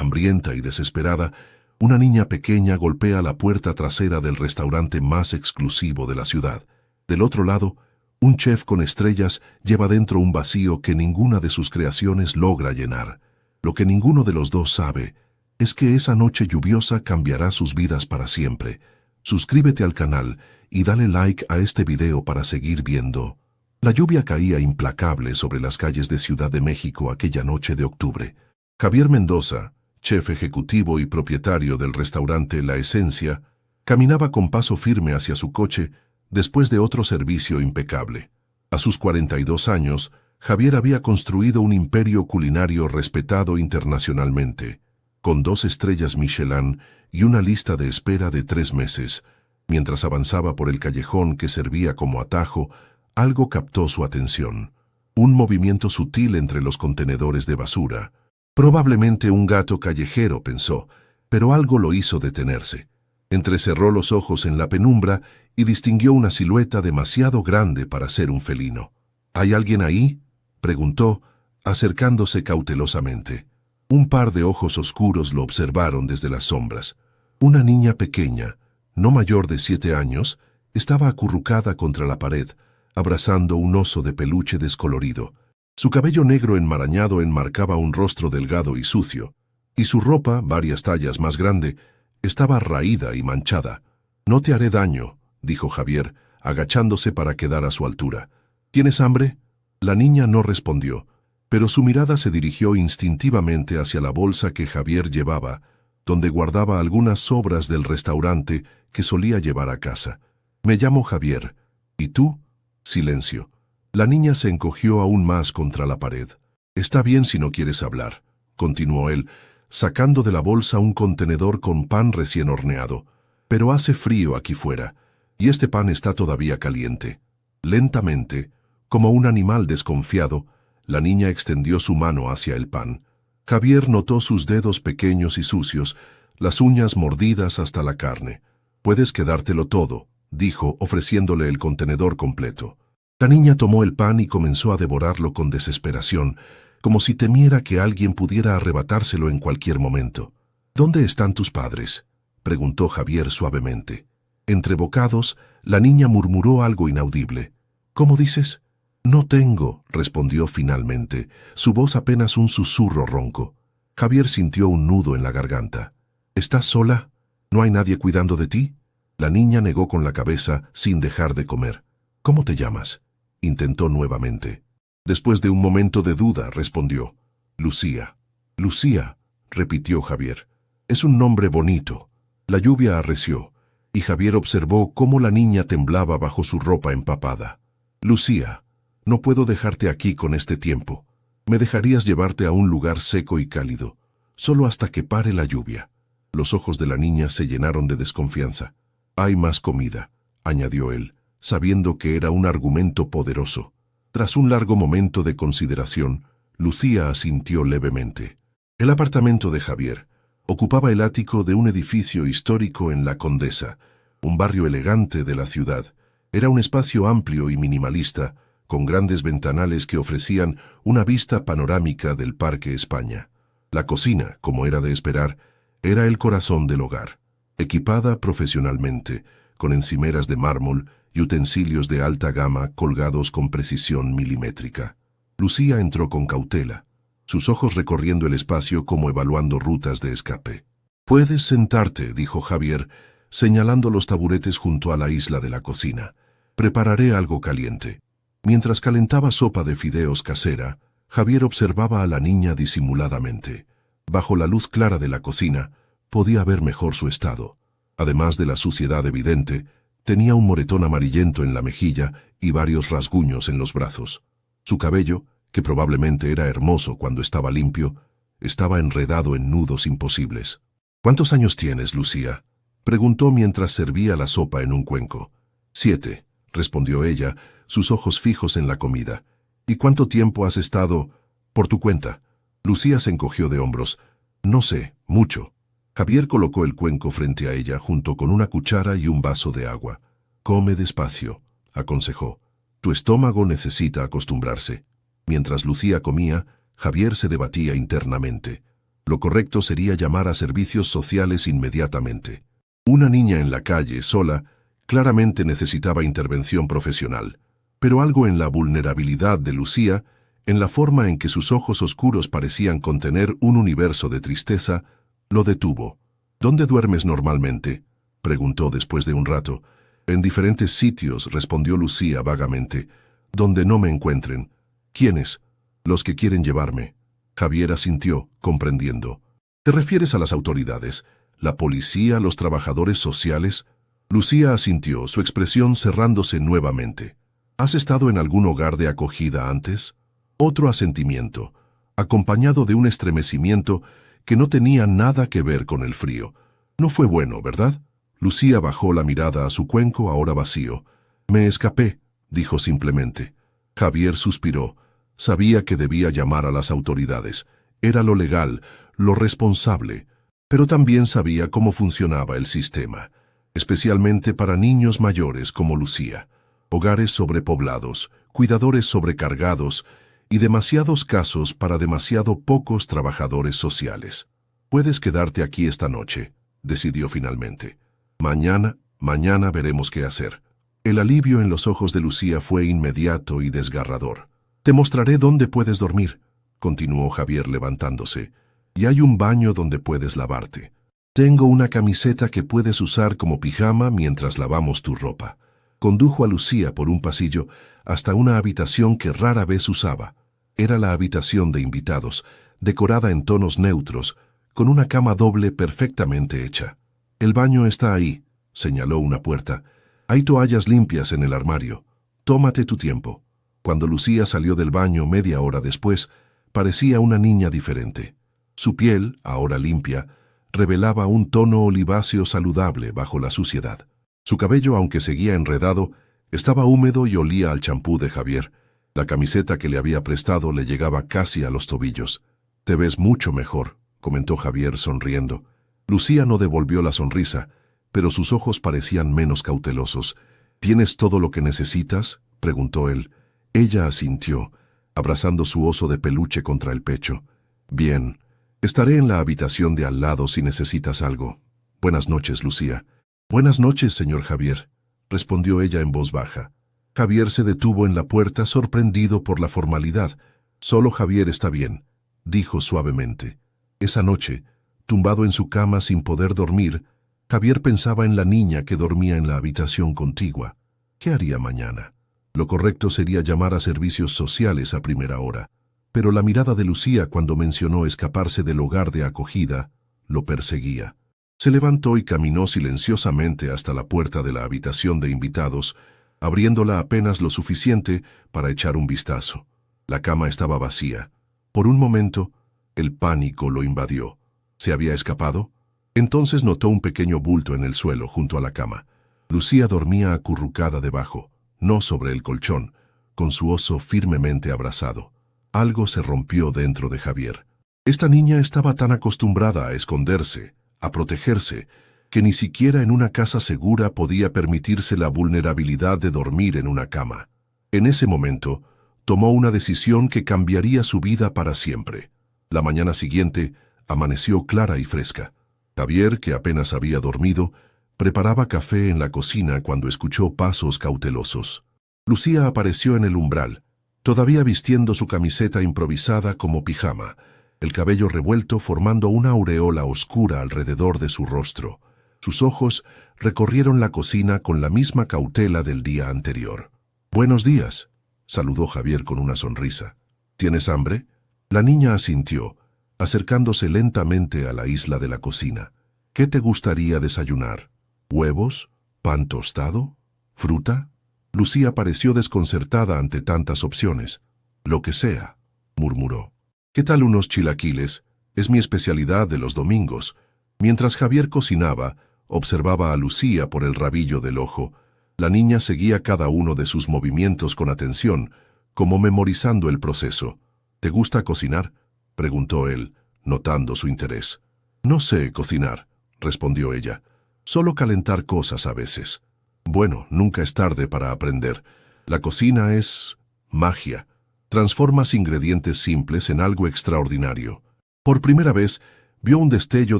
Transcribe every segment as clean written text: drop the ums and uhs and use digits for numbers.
Hambrienta y desesperada, una niña pequeña golpea la puerta trasera del restaurante más exclusivo de la ciudad. Del otro lado, un chef con estrellas lleva dentro un vacío que ninguna de sus creaciones logra llenar. Lo que ninguno de los dos sabe es que esa noche lluviosa cambiará sus vidas para siempre. Suscríbete al canal y dale like a este video para seguir viendo. La lluvia caía implacable sobre las calles de Ciudad de México aquella noche de octubre. Javier Mendoza, chef ejecutivo y propietario del restaurante La Esencia, caminaba con paso firme hacia su coche después de otro servicio impecable. A sus 42 años, Javier había construido un imperio culinario respetado internacionalmente, con 2 estrellas Michelin y una lista de espera de 3 meses. Mientras avanzaba por el callejón que servía como atajo, algo captó su atención. Un movimiento sutil entre los contenedores de basura. Probablemente un gato callejero, pensó, pero algo lo hizo detenerse. Entrecerró los ojos en la penumbra y distinguió una silueta demasiado grande para ser un felino. ¿Hay alguien ahí?, preguntó, acercándose cautelosamente. Un par de ojos oscuros lo observaron desde las sombras. Una niña pequeña, no mayor de 7 años, estaba acurrucada contra la pared, abrazando un oso de peluche descolorido. Su cabello negro enmarañado enmarcaba un rostro delgado y sucio, y su ropa, varias tallas más grande, estaba raída y manchada. «No te haré daño», dijo Javier, agachándose para quedar a su altura. «¿Tienes hambre?». La niña no respondió, pero su mirada se dirigió instintivamente hacia la bolsa que Javier llevaba, donde guardaba algunas sobras del restaurante que solía llevar a casa. «Me llamo Javier. ¿Y tú?». Silencio. La niña se encogió aún más contra la pared. «Está bien si no quieres hablar», continuó él, sacando de la bolsa un contenedor con pan recién horneado. «Pero hace frío aquí fuera, y este pan está todavía caliente». Lentamente, como un animal desconfiado, la niña extendió su mano hacia el pan. Javier notó sus dedos pequeños y sucios, las uñas mordidas hasta la carne. «Puedes quedártelo todo», dijo, ofreciéndole el contenedor completo. La niña tomó el pan y comenzó a devorarlo con desesperación, como si temiera que alguien pudiera arrebatárselo en cualquier momento. «¿Dónde están tus padres?», preguntó Javier suavemente. Entre bocados, la niña murmuró algo inaudible. «¿Cómo dices?». «No tengo», respondió finalmente, su voz apenas un susurro ronco. Javier sintió un nudo en la garganta. «¿Estás sola? ¿No hay nadie cuidando de ti?». La niña negó con la cabeza sin dejar de comer. «¿Cómo te llamas?», intentó nuevamente. Después de un momento de duda, respondió. «Lucía». «Lucía», repitió Javier. «Es un nombre bonito». La lluvia arreció, y Javier observó cómo la niña temblaba bajo su ropa empapada. «Lucía, no puedo dejarte aquí con este tiempo. Me dejarías llevarte a un lugar seco y cálido, solo hasta que pare la lluvia». Los ojos de la niña se llenaron de desconfianza. «Hay más comida», añadió él, sabiendo que era un argumento poderoso. Tras un largo momento de consideración, Lucía asintió levemente. El apartamento de Javier ocupaba el ático de un edificio histórico en La Condesa, un barrio elegante de la ciudad. Era un espacio amplio y minimalista, con grandes ventanales que ofrecían una vista panorámica del Parque España. La cocina, como era de esperar, era el corazón del hogar. Equipada profesionalmente, con encimeras de mármol y utensilios de alta gama colgados con precisión milimétrica. Lucía entró con cautela, sus ojos recorriendo el espacio como evaluando rutas de escape. «Puedes sentarte», dijo Javier, señalando los taburetes junto a la isla de la cocina. «Prepararé algo caliente». Mientras calentaba sopa de fideos casera, Javier observaba a la niña disimuladamente. Bajo la luz clara de la cocina, podía ver mejor su estado. Además de la suciedad evidente, tenía un moretón amarillento en la mejilla y varios rasguños en los brazos. Su cabello, que probablemente era hermoso cuando estaba limpio, estaba enredado en nudos imposibles. «¿Cuántos años tienes, Lucía?», preguntó mientras servía la sopa en un cuenco. «7», respondió ella, sus ojos fijos en la comida. «¿Y cuánto tiempo has estado por tu cuenta?». Lucía se encogió de hombros. «No sé, mucho». Javier colocó el cuenco frente a ella junto con una cuchara y un vaso de agua. «Come despacio», aconsejó. «Tu estómago necesita acostumbrarse». Mientras Lucía comía, Javier se debatía internamente. Lo correcto sería llamar a servicios sociales inmediatamente. Una niña en la calle, sola, claramente necesitaba intervención profesional, pero algo en la vulnerabilidad de Lucía, en la forma en que sus ojos oscuros parecían contener un universo de tristeza, lo detuvo. ¿Dónde duermes normalmente?, preguntó después de un rato. En diferentes sitios, respondió Lucía vagamente. Donde no me encuentren. ¿Quiénes? Los que quieren llevarme. Javier asintió, comprendiendo. ¿Te refieres a las autoridades? ¿La policía, los trabajadores sociales? Lucía asintió, su expresión cerrándose nuevamente. ¿Has estado en algún hogar de acogida antes? Otro asentimiento, acompañado de un estremecimiento que no tenía nada que ver con el frío. No fue bueno, ¿verdad? Lucía bajó la mirada a su cuenco ahora vacío. Me escapé, dijo simplemente. Javier suspiró. Sabía que debía llamar a las autoridades. Era lo legal, lo responsable. Pero también sabía cómo funcionaba el sistema, especialmente para niños mayores como Lucía. Hogares sobrepoblados, cuidadores sobrecargados y demasiados casos para demasiado pocos trabajadores sociales. Puedes quedarte aquí esta noche, decidió finalmente. Mañana veremos qué hacer. El alivio en los ojos de Lucía fue inmediato y desgarrador. Te mostraré dónde puedes dormir, continuó Javier levantándose. Y hay un baño donde puedes lavarte. Tengo una camiseta que puedes usar como pijama mientras lavamos tu ropa. Condujo a Lucía por un pasillo hasta una habitación que rara vez usaba. Era la habitación de invitados, decorada en tonos neutros, con una cama doble perfectamente hecha. El baño está ahí, señaló una puerta. Hay toallas limpias en el armario. Tómate tu tiempo. Cuando Lucía salió del baño media hora después, parecía una niña diferente. Su piel, ahora limpia, revelaba un tono oliváceo saludable bajo la suciedad. Su cabello, aunque seguía enredado, estaba húmedo y olía al champú de Javier. La camiseta que le había prestado le llegaba casi a los tobillos. «Te ves mucho mejor», comentó Javier sonriendo. Lucía no devolvió la sonrisa, pero sus ojos parecían menos cautelosos. «¿Tienes todo lo que necesitas?», preguntó él. Ella asintió, abrazando su oso de peluche contra el pecho. «Bien. Estaré en la habitación de al lado si necesitas algo. Buenas noches, Lucía». «Buenas noches, señor Javier», respondió ella en voz baja. Javier se detuvo en la puerta sorprendido por la formalidad. «Solo Javier está bien», dijo suavemente. Esa noche, tumbado en su cama sin poder dormir, Javier pensaba en la niña que dormía en la habitación contigua. ¿Qué haría mañana? Lo correcto sería llamar a servicios sociales a primera hora. Pero la mirada de Lucía cuando mencionó escaparse del hogar de acogida lo perseguía. Se levantó y caminó silenciosamente hasta la puerta de la habitación de invitados, abriéndola apenas lo suficiente para echar un vistazo. La cama estaba vacía. Por un momento, el pánico lo invadió. ¿Se había escapado? Entonces notó un pequeño bulto en el suelo junto a la cama. Lucía dormía acurrucada debajo, no sobre el colchón, con su oso firmemente abrazado. Algo se rompió dentro de Javier. Esta niña estaba tan acostumbrada a esconderse, a protegerse, que ni siquiera en una casa segura podía permitirse la vulnerabilidad de dormir en una cama. En ese momento, tomó una decisión que cambiaría su vida para siempre. La mañana siguiente, amaneció clara y fresca. Javier, que apenas había dormido, preparaba café en la cocina cuando escuchó pasos cautelosos. Lucía apareció en el umbral, todavía vistiendo su camiseta improvisada como pijama, el cabello revuelto formando una aureola oscura alrededor de su rostro. Sus ojos recorrieron la cocina con la misma cautela del día anterior. «Buenos días», saludó Javier con una sonrisa. «¿Tienes hambre?». La niña asintió, acercándose lentamente a la isla de la cocina. «¿Qué te gustaría desayunar? ¿Huevos? ¿Pan tostado? ¿Fruta?». Lucía pareció desconcertada ante tantas opciones. «Lo que sea», murmuró. «¿Qué tal unos chilaquiles? Es mi especialidad de los domingos». Mientras Javier cocinaba, observaba a Lucía por el rabillo del ojo. La niña seguía cada uno de sus movimientos con atención, como memorizando el proceso. «¿Te gusta cocinar?», preguntó él, notando su interés. «No sé cocinar», respondió ella. «Solo calentar cosas a veces». «Bueno, nunca es tarde para aprender. La cocina es magia. Transformas ingredientes simples en algo extraordinario». Por primera vez, vio un destello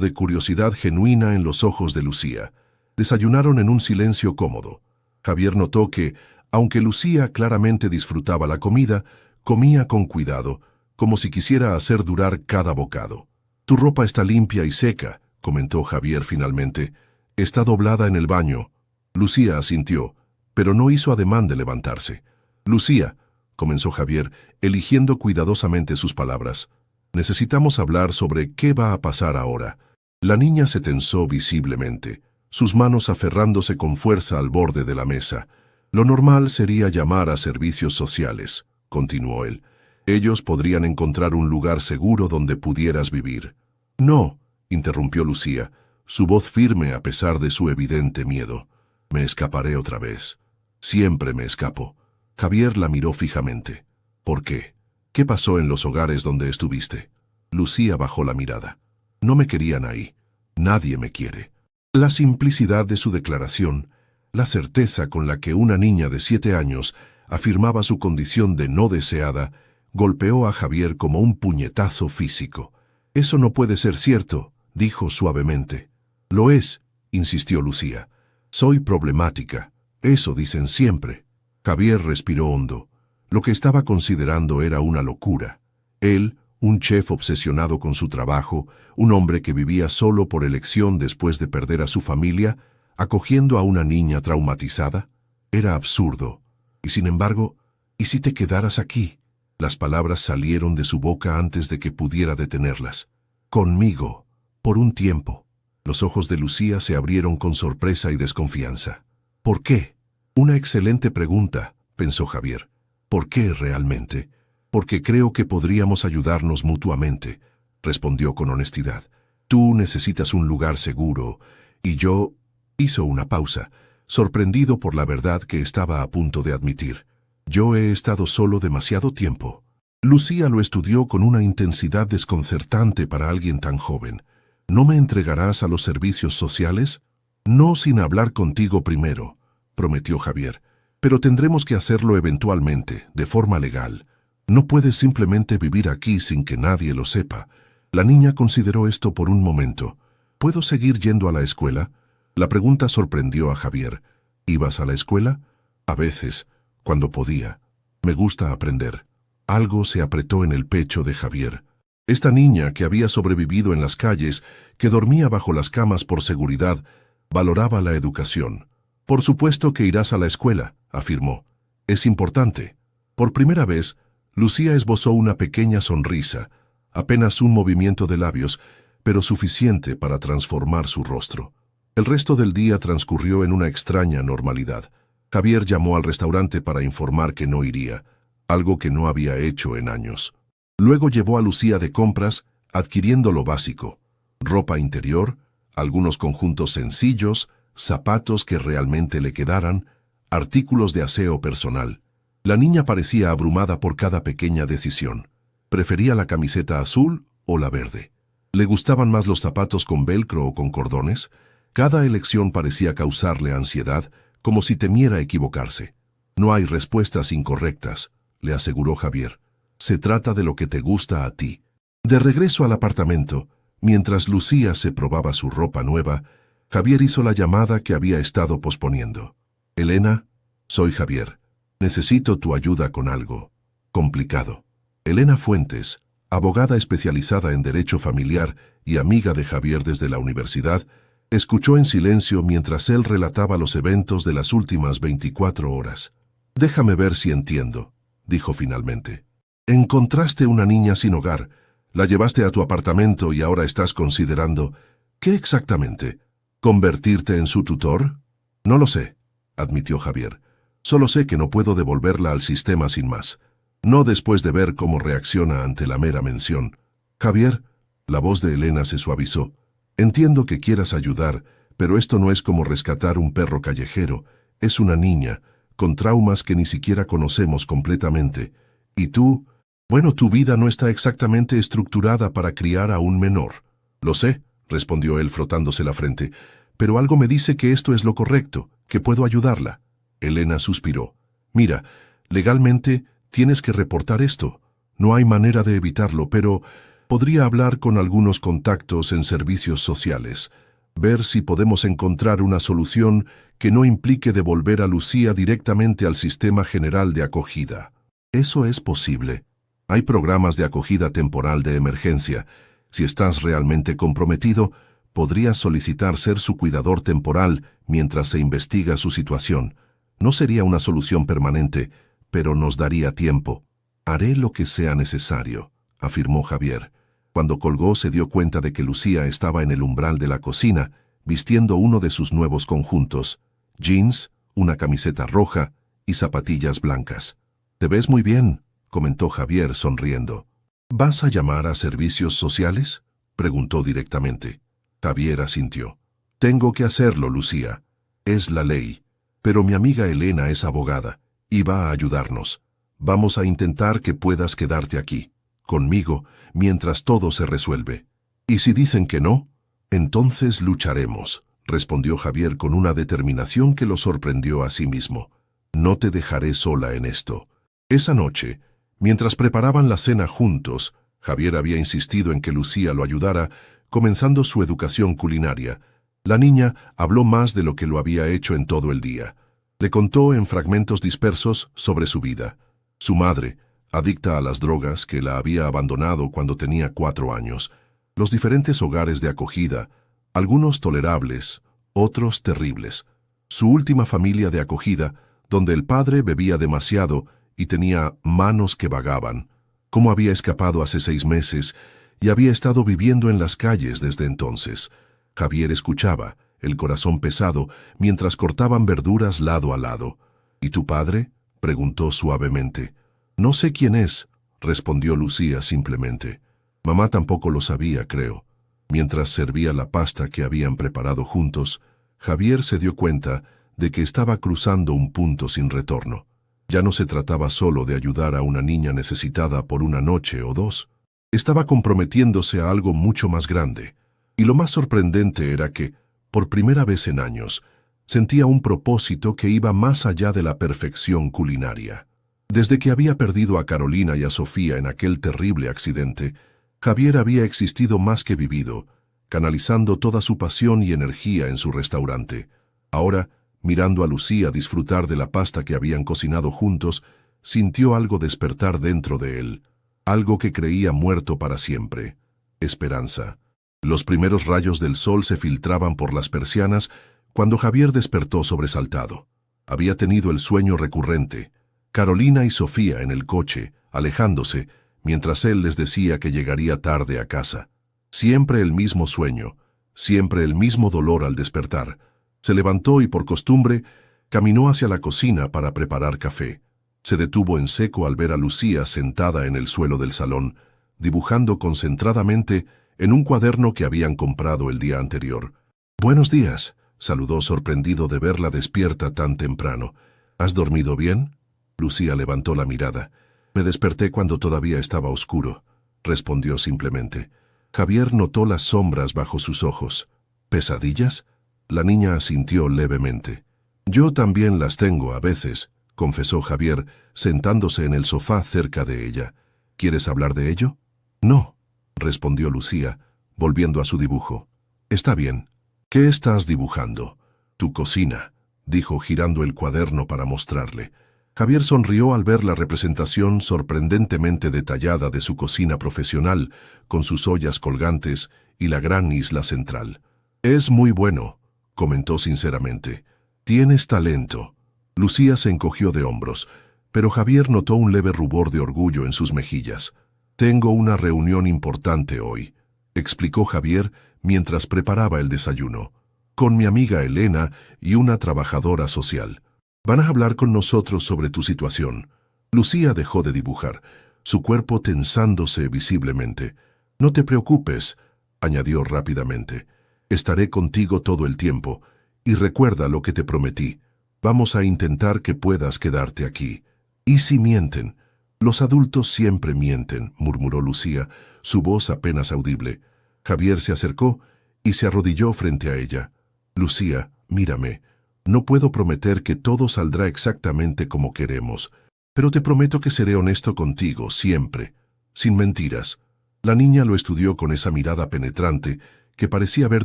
de curiosidad genuina en los ojos de Lucía. Desayunaron en un silencio cómodo. Javier notó que, aunque Lucía claramente disfrutaba la comida, comía con cuidado, como si quisiera hacer durar cada bocado. «Tu ropa está limpia y seca», comentó Javier finalmente. «Está doblada en el baño». Lucía asintió, pero no hizo ademán de levantarse. «Lucía», comenzó Javier, eligiendo cuidadosamente sus palabras, «necesitamos hablar sobre qué va a pasar ahora». La niña se tensó visiblemente, sus manos aferrándose con fuerza al borde de la mesa. «Lo normal sería llamar a servicios sociales», continuó él. «Ellos podrían encontrar un lugar seguro donde pudieras vivir». «No», interrumpió Lucía, su voz firme a pesar de su evidente miedo. «Me escaparé otra vez. Siempre me escapo». Javier la miró fijamente. «¿Por qué? ¿Qué pasó en los hogares donde estuviste?» Lucía bajó la mirada. «No me querían ahí. Nadie me quiere». La simplicidad de su declaración, la certeza con la que una niña de 7 años afirmaba su condición de no deseada, golpeó a Javier como un puñetazo físico. «Eso no puede ser cierto», dijo suavemente. «Lo es», insistió Lucía. «Soy problemática. Eso dicen siempre». Javier respiró hondo. Lo que estaba considerando era una locura. Él, un chef obsesionado con su trabajo, un hombre que vivía solo por elección después de perder a su familia, acogiendo a una niña traumatizada. Era absurdo. Y sin embargo, ¿y si te quedaras aquí? Las palabras salieron de su boca antes de que pudiera detenerlas. «Conmigo, por un tiempo». Los ojos de Lucía se abrieron con sorpresa y desconfianza. «¿Por qué?» «Una excelente pregunta», pensó Javier. «¿Por qué realmente?» «Porque creo que podríamos ayudarnos mutuamente», respondió con honestidad. «Tú necesitas un lugar seguro, y yo...» Hizo una pausa, sorprendido por la verdad que estaba a punto de admitir. «Yo he estado solo demasiado tiempo». Lucía lo estudió con una intensidad desconcertante para alguien tan joven. «¿No me entregarás a los servicios sociales?» «No sin hablar contigo primero», prometió Javier. «Pero tendremos que hacerlo eventualmente, de forma legal. No puedes simplemente vivir aquí sin que nadie lo sepa». La niña consideró esto por un momento. «¿Puedo seguir yendo a la escuela?» La pregunta sorprendió a Javier. «¿Ibas a la escuela?» «A veces, cuando podía. Me gusta aprender». Algo se apretó en el pecho de Javier. Esta niña, que había sobrevivido en las calles, que dormía bajo las camas por seguridad, valoraba la educación. «Por supuesto que irás a la escuela», afirmó. «Es importante». Por primera vez, Lucía esbozó una pequeña sonrisa, apenas un movimiento de labios, pero suficiente para transformar su rostro. El resto del día transcurrió en una extraña normalidad. Javier llamó al restaurante para informar que no iría, algo que no había hecho en años. Luego llevó a Lucía de compras, adquiriendo lo básico: ropa interior, algunos conjuntos sencillos, zapatos que realmente le quedaran, artículos de aseo personal. La niña parecía abrumada por cada pequeña decisión. Prefería la camiseta azul o la verde. ¿Le gustaban más los zapatos con velcro o con cordones? Cada elección parecía causarle ansiedad, como si temiera equivocarse. «No hay respuestas incorrectas», le aseguró Javier. «Se trata de lo que te gusta a ti». De regreso al apartamento, mientras Lucía se probaba su ropa nueva, Javier hizo la llamada que había estado posponiendo. «Elena, soy Javier. Necesito tu ayuda con algo complicado». Elena Fuentes, abogada especializada en derecho familiar y amiga de Javier desde la universidad, escuchó en silencio mientras él relataba los eventos de las últimas 24 horas. «Déjame ver si entiendo», dijo finalmente. «Encontraste una niña sin hogar, la llevaste a tu apartamento y ahora estás considerando... ¿Qué exactamente? ¿Convertirte en su tutor?» «No lo sé», admitió Javier. «Solo sé que no puedo devolverla al sistema sin más. No después de ver cómo reacciona ante la mera mención». «Javier», la voz de Elena se suavizó. «Entiendo que quieras ayudar, pero esto no es como rescatar un perro callejero. Es una niña, con traumas que ni siquiera conocemos completamente. Y tú, bueno, tu vida no está exactamente estructurada para criar a un menor». «Lo sé», respondió él frotándose la frente, «pero algo me dice que esto es lo correcto, que puedo ayudarla». Elena suspiró. «Mira, legalmente tienes que reportar esto. No hay manera de evitarlo, pero Podría hablar con algunos contactos en servicios sociales, ver si podemos encontrar una solución que no implique devolver a Lucía directamente al sistema general de acogida. Eso es posible. Hay programas de acogida temporal de emergencia. Si estás realmente comprometido, podrías solicitar ser su cuidador temporal mientras se investiga su situación. No sería una solución permanente, pero nos daría tiempo. Haré lo que sea necesario, afirmó Javier. Cuando colgó se dio cuenta de que Lucía estaba en el umbral de la cocina, vistiendo uno de sus nuevos conjuntos, jeans, una camiseta roja y zapatillas blancas. «Te ves muy bien», comentó Javier sonriendo. «¿Vas a llamar a servicios sociales?», preguntó directamente. Javier asintió. «Tengo que hacerlo, Lucía. Es la ley. Pero mi amiga Elena es abogada y va a ayudarnos. Vamos a intentar que puedas quedarte aquí, conmigo, mientras todo se resuelve. Y si dicen que no, entonces lucharemos», respondió Javier con una determinación que lo sorprendió a sí mismo. «No te dejaré sola en esto». Esa noche, mientras preparaban la cena juntos, Javier había insistido en que Lucía lo ayudara, comenzando su educación culinaria. La niña habló más de lo que lo había hecho en todo el día. Le contó en fragmentos dispersos sobre su vida. Su madre, adicta a las drogas, que la había abandonado cuando tenía 4 años. Los diferentes hogares de acogida, algunos tolerables, otros terribles. Su última familia de acogida, donde el padre bebía demasiado y tenía manos que vagaban. Cómo había escapado hace 6 meses y había estado viviendo en las calles desde entonces. Javier escuchaba, el corazón pesado, mientras cortaban verduras lado a lado. «¿Y tu padre?», preguntó suavemente. «No sé quién es», respondió Lucía simplemente. Mamá tampoco lo sabía, creo. Mientras servía la pasta que habían preparado juntos, Javier se dio cuenta de que estaba cruzando un punto sin retorno. Ya no se trataba solo de ayudar a una niña necesitada por una noche o 2. Estaba comprometiéndose a algo mucho más grande. Y lo más sorprendente era que, por primera vez en años, sentía un propósito que iba más allá de la perfección culinaria. Desde que había perdido a Carolina y a Sofía en aquel terrible accidente, Javier había existido más que vivido, canalizando toda su pasión y energía en su restaurante. Ahora, mirando a Lucía disfrutar de la pasta que habían cocinado juntos, sintió algo despertar dentro de él, algo que creía muerto para siempre: esperanza. Los primeros rayos del sol se filtraban por las persianas cuando Javier despertó sobresaltado. Había tenido el sueño recurrente: Carolina y Sofía en el coche, alejándose, mientras él les decía que llegaría tarde a casa. Siempre el mismo sueño, siempre el mismo dolor al despertar. Se levantó y, por costumbre, caminó hacia la cocina para preparar café. Se detuvo en seco al ver a Lucía sentada en el suelo del salón, dibujando concentradamente en un cuaderno que habían comprado el día anterior. «Buenos días», saludó sorprendido de verla despierta tan temprano. «¿Has dormido bien?». Lucía levantó la mirada. «Me desperté cuando todavía estaba oscuro», respondió simplemente. Javier notó las sombras bajo sus ojos. «¿Pesadillas?». La niña asintió levemente. «Yo también las tengo a veces», confesó Javier, sentándose en el sofá cerca de ella. «¿Quieres hablar de ello?». «No», respondió Lucía, volviendo a su dibujo. «Está bien». «¿Qué estás dibujando?». «Tu cocina», dijo girando el cuaderno para mostrarle. Javier sonrió al ver la representación sorprendentemente detallada de su cocina profesional, con sus ollas colgantes y la gran isla central. «Es muy bueno», comentó sinceramente. «Tienes talento». Lucía se encogió de hombros, pero Javier notó un leve rubor de orgullo en sus mejillas. «Tengo una reunión importante hoy», explicó Javier mientras preparaba el desayuno, «con mi amiga Elena y una trabajadora social. Van a hablar con nosotros sobre tu situación». Lucía dejó de dibujar, su cuerpo tensándose visiblemente. «No te preocupes», añadió rápidamente. «Estaré contigo todo el tiempo, y recuerda lo que te prometí. Vamos a intentar que puedas quedarte aquí. ¿Y si mienten?». «Los adultos siempre mienten», murmuró Lucía, su voz apenas audible. Javier se acercó y se arrodilló frente a ella. «Lucía, mírame. No puedo prometer que todo saldrá exactamente como queremos, pero te prometo que seré honesto contigo siempre, sin mentiras». La niña lo estudió con esa mirada penetrante que parecía ver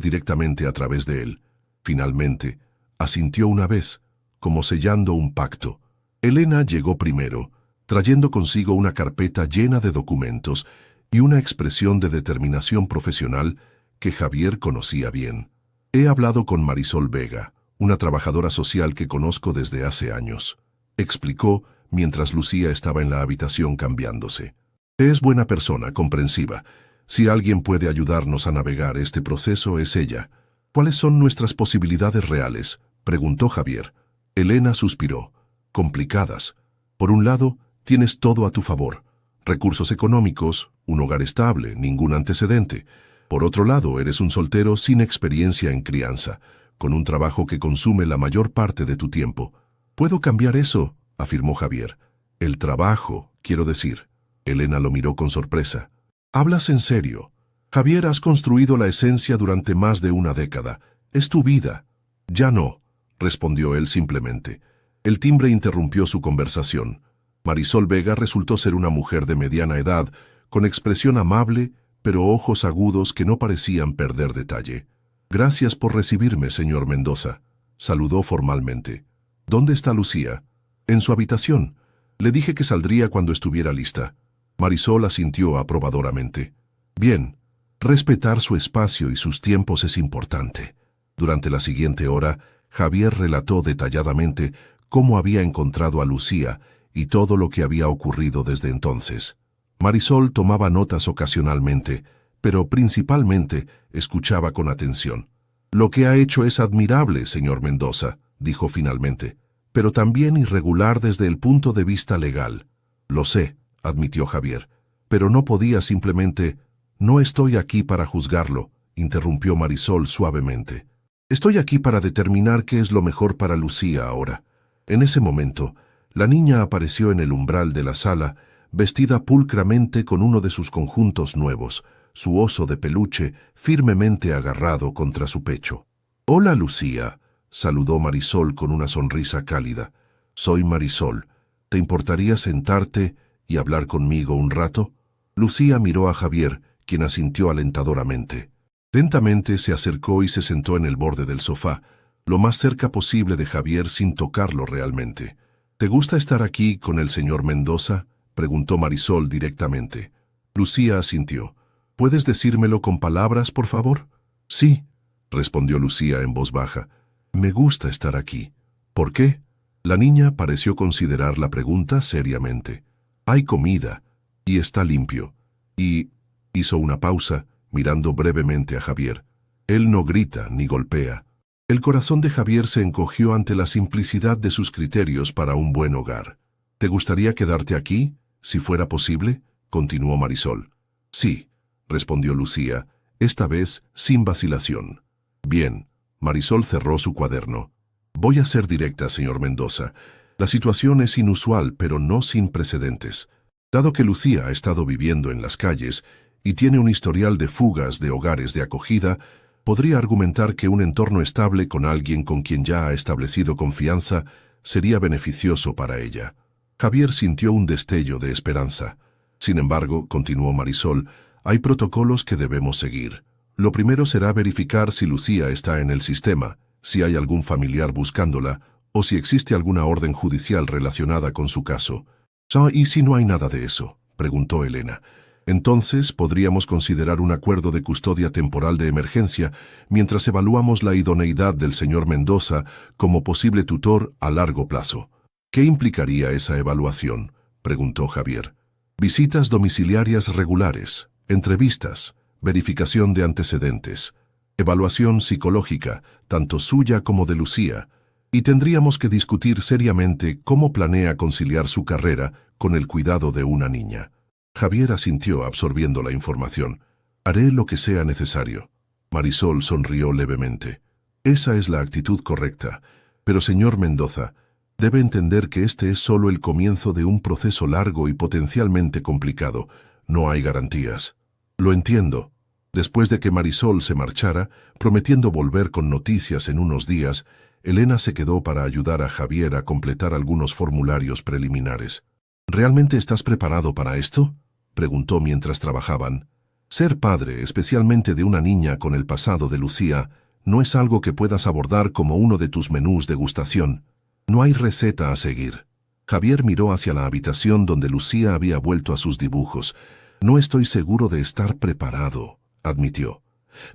directamente a través de él. Finalmente, asintió una vez, como sellando un pacto. Elena llegó primero, trayendo consigo una carpeta llena de documentos y una expresión de determinación profesional que Javier conocía bien. He hablado con Marisol Vega, una trabajadora social que conozco desde hace años, explicó mientras Lucía estaba en la habitación cambiándose. Es buena persona, comprensiva. Si alguien puede ayudarnos a navegar este proceso es ella. ¿Cuáles son nuestras posibilidades reales?, preguntó Javier. Elena suspiró. Complicadas. Por un lado, tienes todo a tu favor. Recursos económicos, un hogar estable, ningún antecedente. Por otro lado, eres un soltero sin experiencia en crianza, con un trabajo que consume la mayor parte de tu tiempo. «Puedo cambiar eso», afirmó Javier. «El trabajo, quiero decir». Elena lo miró con sorpresa. «¿Hablas en serio? Javier, has construido la esencia durante más de una década. Es tu vida». «Ya no», respondió él simplemente. El timbre interrumpió su conversación. Marisol Vega resultó ser una mujer de mediana edad, con expresión amable, pero ojos agudos que no parecían perder detalle. «Gracias por recibirme, señor Mendoza», saludó formalmente. «¿Dónde está Lucía?» «En su habitación. Le dije que saldría cuando estuviera lista». Marisol asintió aprobadoramente. «Bien, respetar su espacio y sus tiempos es importante». Durante la siguiente hora, Javier relató detalladamente cómo había encontrado a Lucía y todo lo que había ocurrido desde entonces. Marisol tomaba notas ocasionalmente, pero principalmente escuchaba con atención. «Lo que ha hecho es admirable, señor Mendoza», dijo finalmente, «pero también irregular desde el punto de vista legal». «Lo sé», admitió Javier, «pero no podía simplemente...» «No estoy aquí para juzgarlo», interrumpió Marisol suavemente. «Estoy aquí para determinar qué es lo mejor para Lucía ahora». En ese momento, la niña apareció en el umbral de la sala, vestida pulcramente con uno de sus conjuntos nuevos, su oso de peluche firmemente agarrado contra su pecho. «Hola, Lucía», saludó Marisol con una sonrisa cálida. «Soy Marisol. ¿Te importaría sentarte y hablar conmigo un rato?» Lucía miró a Javier, quien asintió alentadoramente. Lentamente se acercó y se sentó en el borde del sofá, lo más cerca posible de Javier sin tocarlo realmente. «¿Te gusta estar aquí con el señor Mendoza?», preguntó Marisol directamente. Lucía asintió. «¿Puedes decírmelo con palabras, por favor?» «Sí», respondió Lucía en voz baja. «Me gusta estar aquí». «¿Por qué?» La niña pareció considerar la pregunta seriamente. «Hay comida, y está limpio». Y hizo una pausa, mirando brevemente a Javier. Él no grita ni golpea. El corazón de Javier se encogió ante la simplicidad de sus criterios para un buen hogar. «¿Te gustaría quedarte aquí, si fuera posible?», continuó Marisol. «Sí», respondió Lucía, esta vez sin vacilación. «Bien», Marisol cerró su cuaderno. «Voy a ser directa, señor Mendoza. La situación es inusual, pero no sin precedentes. Dado que Lucía ha estado viviendo en las calles y tiene un historial de fugas de hogares de acogida, podría argumentar que un entorno estable con alguien con quien ya ha establecido confianza sería beneficioso para ella». Javier sintió un destello de esperanza. «Sin embargo», continuó Marisol, «hay protocolos que debemos seguir. Lo primero será verificar si Lucía está en el sistema, si hay algún familiar buscándola o si existe alguna orden judicial relacionada con su caso». «¿Y si no hay nada de eso?», preguntó Elena. «Entonces podríamos considerar un acuerdo de custodia temporal de emergencia mientras evaluamos la idoneidad del señor Mendoza como posible tutor a largo plazo». «¿Qué implicaría esa evaluación?», preguntó Javier. «Visitas domiciliarias regulares, entrevistas, verificación de antecedentes, evaluación psicológica, tanto suya como de Lucía, y tendríamos que discutir seriamente cómo planea conciliar su carrera con el cuidado de una niña». Javier asintió absorbiendo la información. «Haré lo que sea necesario». Marisol sonrió levemente. «Esa es la actitud correcta. Pero, señor Mendoza, debe entender que este es solo el comienzo de un proceso largo y potencialmente complicado. No hay garantías». «Lo entiendo». Después de que Marisol se marchara, prometiendo volver con noticias en unos días, Elena se quedó para ayudar a Javier a completar algunos formularios preliminares. «¿Realmente estás preparado para esto?», preguntó mientras trabajaban. Ser padre, especialmente de una niña con el pasado de Lucía, no es algo que puedas abordar como uno de tus menús de degustación. No hay receta a seguir. Javier miró hacia la habitación donde Lucía había vuelto a sus dibujos. No estoy seguro de estar preparado, admitió,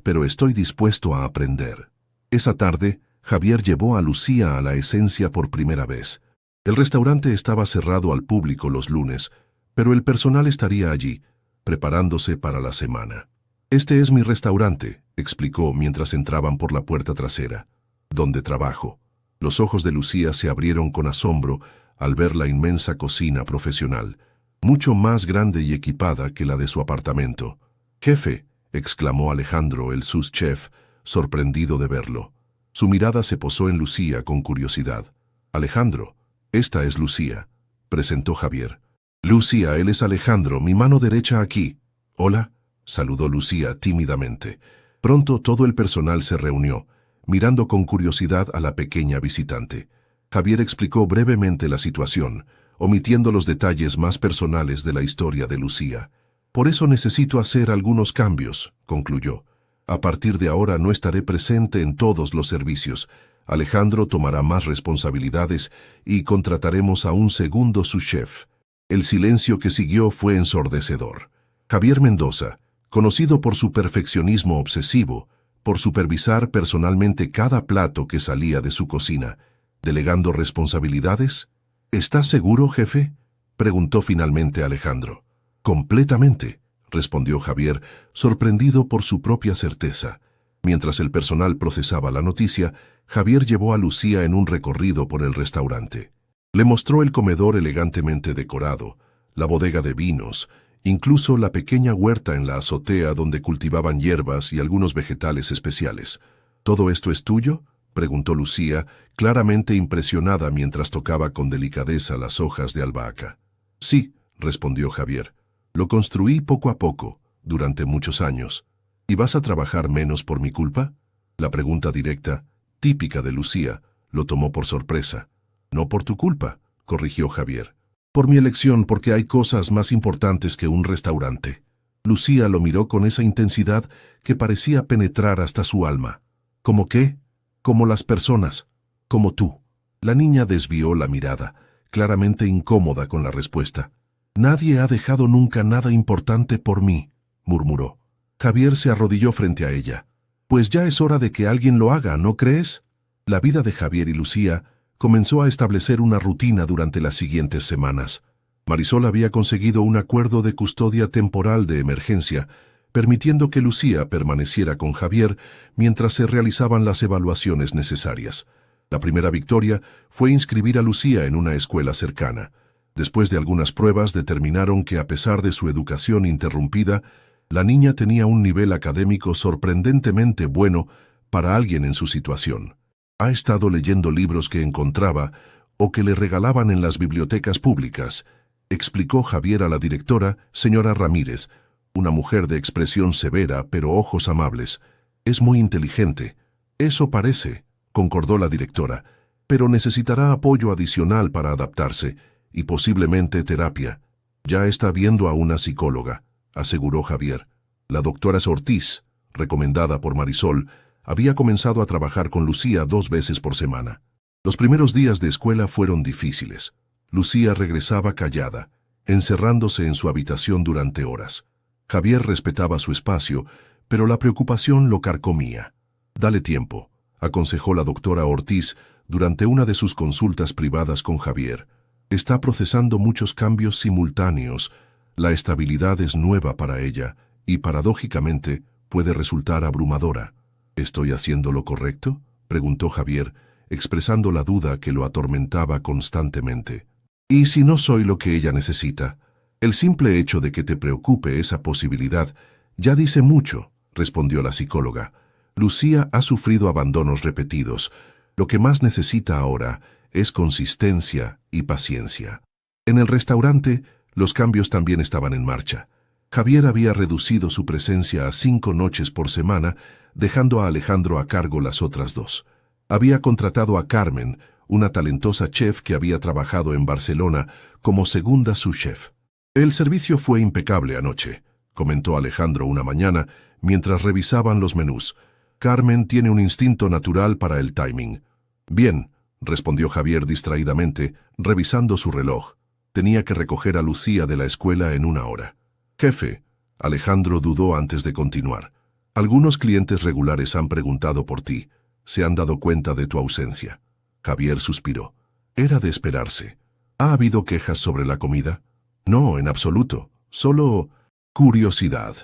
pero estoy dispuesto a aprender. Esa tarde, Javier llevó a Lucía a la Esencia por primera vez. El restaurante estaba cerrado al público los lunes, pero el personal estaría allí, preparándose para la semana. Este es mi restaurante, explicó mientras entraban por la puerta trasera, donde trabajo. Los ojos de Lucía se abrieron con asombro al ver la inmensa cocina profesional, mucho más grande y equipada que la de su apartamento. «Jefe», exclamó Alejandro, el sous-chef, sorprendido de verlo. Su mirada se posó en Lucía con curiosidad. «Alejandro, esta es Lucía», presentó Javier. «Lucía, él es Alejandro, mi mano derecha aquí». «Hola», saludó Lucía tímidamente. Pronto todo el personal se reunió, mirando con curiosidad a la pequeña visitante. Javier explicó brevemente la situación, omitiendo los detalles más personales de la historia de Lucía. «Por eso necesito hacer algunos cambios», concluyó. «A partir de ahora no estaré presente en todos los servicios. Alejandro tomará más responsabilidades y contrataremos a un segundo sous-chef». El silencio que siguió fue ensordecedor. Javier Mendoza, conocido por su perfeccionismo obsesivo, por supervisar personalmente cada plato que salía de su cocina, delegando responsabilidades. «¿Estás seguro, jefe?», preguntó finalmente Alejandro. «Completamente», respondió Javier, sorprendido por su propia certeza. Mientras el personal procesaba la noticia, Javier llevó a Lucía en un recorrido por el restaurante. Le mostró el comedor elegantemente decorado, la bodega de vinos, incluso la pequeña huerta en la azotea donde cultivaban hierbas y algunos vegetales especiales. «¿Todo esto es tuyo?», preguntó Lucía, claramente impresionada mientras tocaba con delicadeza las hojas de albahaca. «Sí», respondió Javier. «Lo construí poco a poco, durante muchos años». «¿Y vas a trabajar menos por mi culpa?». La pregunta directa, típica de Lucía, lo tomó por sorpresa. «No por tu culpa», corrigió Javier. «Por mi elección, porque hay cosas más importantes que un restaurante». Lucía lo miró con esa intensidad que parecía penetrar hasta su alma. «¿Cómo qué?». «Como las personas, como tú». La niña desvió la mirada, claramente incómoda con la respuesta. «Nadie ha dejado nunca nada importante por mí», murmuró. Javier se arrodilló frente a ella. «Pues ya es hora de que alguien lo haga, ¿no crees?». La vida de Javier y Lucía comenzó a establecer una rutina durante las siguientes semanas. Marisol había conseguido un acuerdo de custodia temporal de emergencia, permitiendo que Lucía permaneciera con Javier mientras se realizaban las evaluaciones necesarias. La primera victoria fue inscribir a Lucía en una escuela cercana. Después de algunas pruebas determinaron que a pesar de su educación interrumpida, la niña tenía un nivel académico sorprendentemente bueno para alguien en su situación. «Ha estado leyendo libros que encontraba o que le regalaban en las bibliotecas públicas», explicó Javier a la directora, señora Ramírez, una mujer de expresión severa pero ojos amables. «Es muy inteligente». «Eso parece», concordó la directora, «pero necesitará apoyo adicional para adaptarse y posiblemente terapia». «Ya está viendo a una psicóloga», aseguró Javier. La doctora Ortiz, recomendada por Marisol, había comenzado a trabajar con Lucía 2 veces por semana. Los primeros días de escuela fueron difíciles. Lucía regresaba callada, encerrándose en su habitación durante horas. Javier respetaba su espacio, pero la preocupación lo carcomía. «Dale tiempo», aconsejó la doctora Ortiz durante una de sus consultas privadas con Javier. «Está procesando muchos cambios simultáneos. La estabilidad es nueva para ella y, paradójicamente, puede resultar abrumadora». «¿Estoy haciendo lo correcto?», preguntó Javier, expresando la duda que lo atormentaba constantemente. «¿Y si no soy lo que ella necesita?». «El simple hecho de que te preocupe esa posibilidad ya dice mucho», respondió la psicóloga. «Lucía ha sufrido abandonos repetidos. Lo que más necesita ahora es consistencia y paciencia». En el restaurante, los cambios también estaban en marcha. Javier había reducido su presencia a 5 noches por semana, dejando a Alejandro a cargo las otras 2. Había contratado a Carmen, una talentosa chef que había trabajado en Barcelona, como segunda sous-chef. «El servicio fue impecable anoche», comentó Alejandro una mañana mientras revisaban los menús. Carmen tiene un instinto natural para el timing. Bien, respondió Javier distraídamente, revisando su reloj. Tenía que recoger a Lucía de la escuela en 1 hora. Jefe, Alejandro dudó antes de continuar. Algunos clientes regulares han preguntado por ti. Se han dado cuenta de tu ausencia. Javier suspiró. Era de esperarse. ¿Ha habido quejas sobre la comida? No, en absoluto. Solo curiosidad.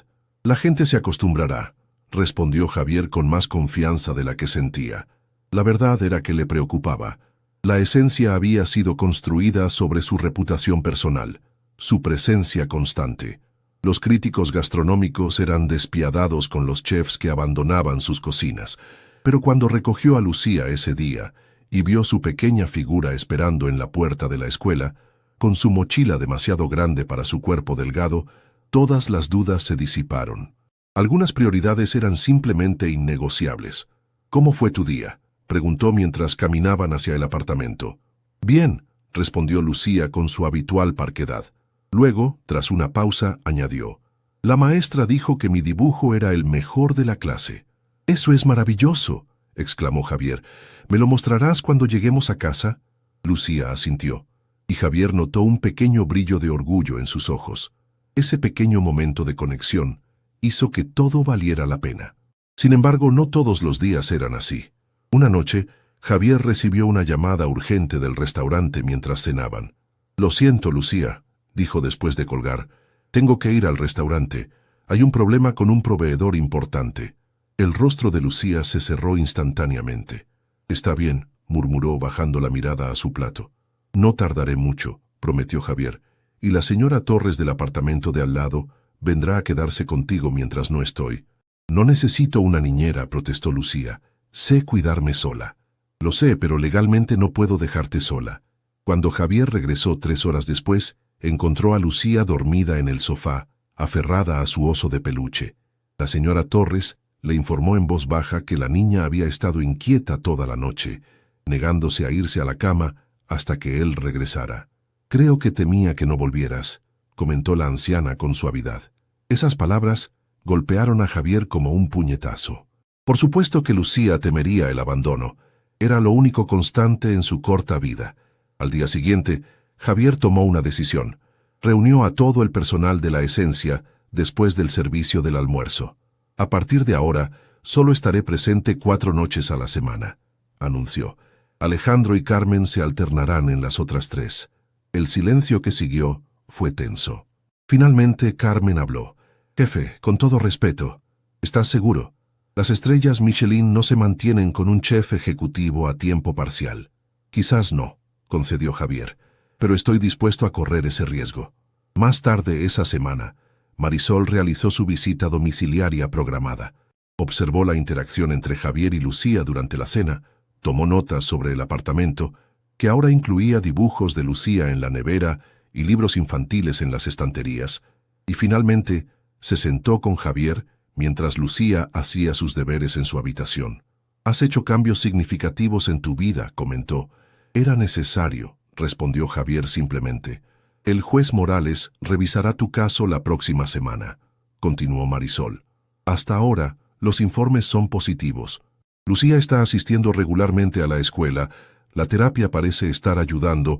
La gente se acostumbrará, respondió Javier con más confianza de la que sentía. La verdad era que le preocupaba. La esencia había sido construida sobre su reputación personal, su presencia constante. Los críticos gastronómicos eran despiadados con los chefs que abandonaban sus cocinas, pero cuando recogió a Lucía ese día y vio su pequeña figura esperando en la puerta de la escuela, con su mochila demasiado grande para su cuerpo delgado, todas las dudas se disiparon. Algunas prioridades eran simplemente innegociables. ¿Cómo fue tu día?, preguntó mientras caminaban hacia el apartamento. Bien, respondió Lucía con su habitual parquedad. Luego, tras una pausa, añadió. La maestra dijo que mi dibujo era el mejor de la clase. Eso es maravilloso, exclamó Javier. ¿Me lo mostrarás cuando lleguemos a casa? Lucía asintió, y Javier notó un pequeño brillo de orgullo en sus ojos. Ese pequeño momento de conexión hizo que todo valiera la pena. Sin embargo, no todos los días eran así. Una noche, Javier recibió una llamada urgente del restaurante mientras cenaban. Lo siento, Lucía, dijo después de colgar. Tengo que ir al restaurante. Hay un problema con un proveedor importante. El rostro de Lucía se cerró instantáneamente. Está bien, murmuró bajando la mirada a su plato. No tardaré mucho, prometió Javier, y la señora Torres del apartamento de al lado vendrá a quedarse contigo mientras no estoy. No necesito una niñera, protestó Lucía. Sé cuidarme sola. Lo sé, pero legalmente no puedo dejarte sola. Cuando Javier regresó 3 horas después, encontró a Lucía dormida en el sofá, aferrada a su oso de peluche. La señora Torres le informó en voz baja que la niña había estado inquieta toda la noche, negándose a irse a la cama hasta que él regresara. Creo que temía que no volvieras, comentó la anciana con suavidad. Esas palabras golpearon a Javier como un puñetazo. Por supuesto que Lucía temería el abandono. Era lo único constante en su corta vida. Al día siguiente, Javier tomó una decisión. Reunió a todo el personal de la esencia después del servicio del almuerzo. A partir de ahora, solo estaré presente 4 noches a la semana, anunció. Alejandro y Carmen se alternarán en las otras 3. El silencio que siguió fue tenso. Finalmente, Carmen habló. Jefe, con todo respeto, ¿estás seguro? Las estrellas Michelin no se mantienen con un chef ejecutivo a tiempo parcial. Quizás no, concedió Javier, pero estoy dispuesto a correr ese riesgo. Más tarde esa semana, Marisol realizó su visita domiciliaria programada. Observó la interacción entre Javier y Lucía durante la cena, tomó notas sobre el apartamento, que ahora incluía dibujos de Lucía en la nevera y libros infantiles en las estanterías, y finalmente se sentó con Javier mientras Lucía hacía sus deberes en su habitación. «Has hecho cambios significativos en tu vida», comentó. «Era necesario», respondió Javier simplemente. «El juez Morales revisará tu caso la próxima semana», continuó Marisol. «Hasta ahora, los informes son positivos. Lucía está asistiendo regularmente a la escuela, la terapia parece estar ayudando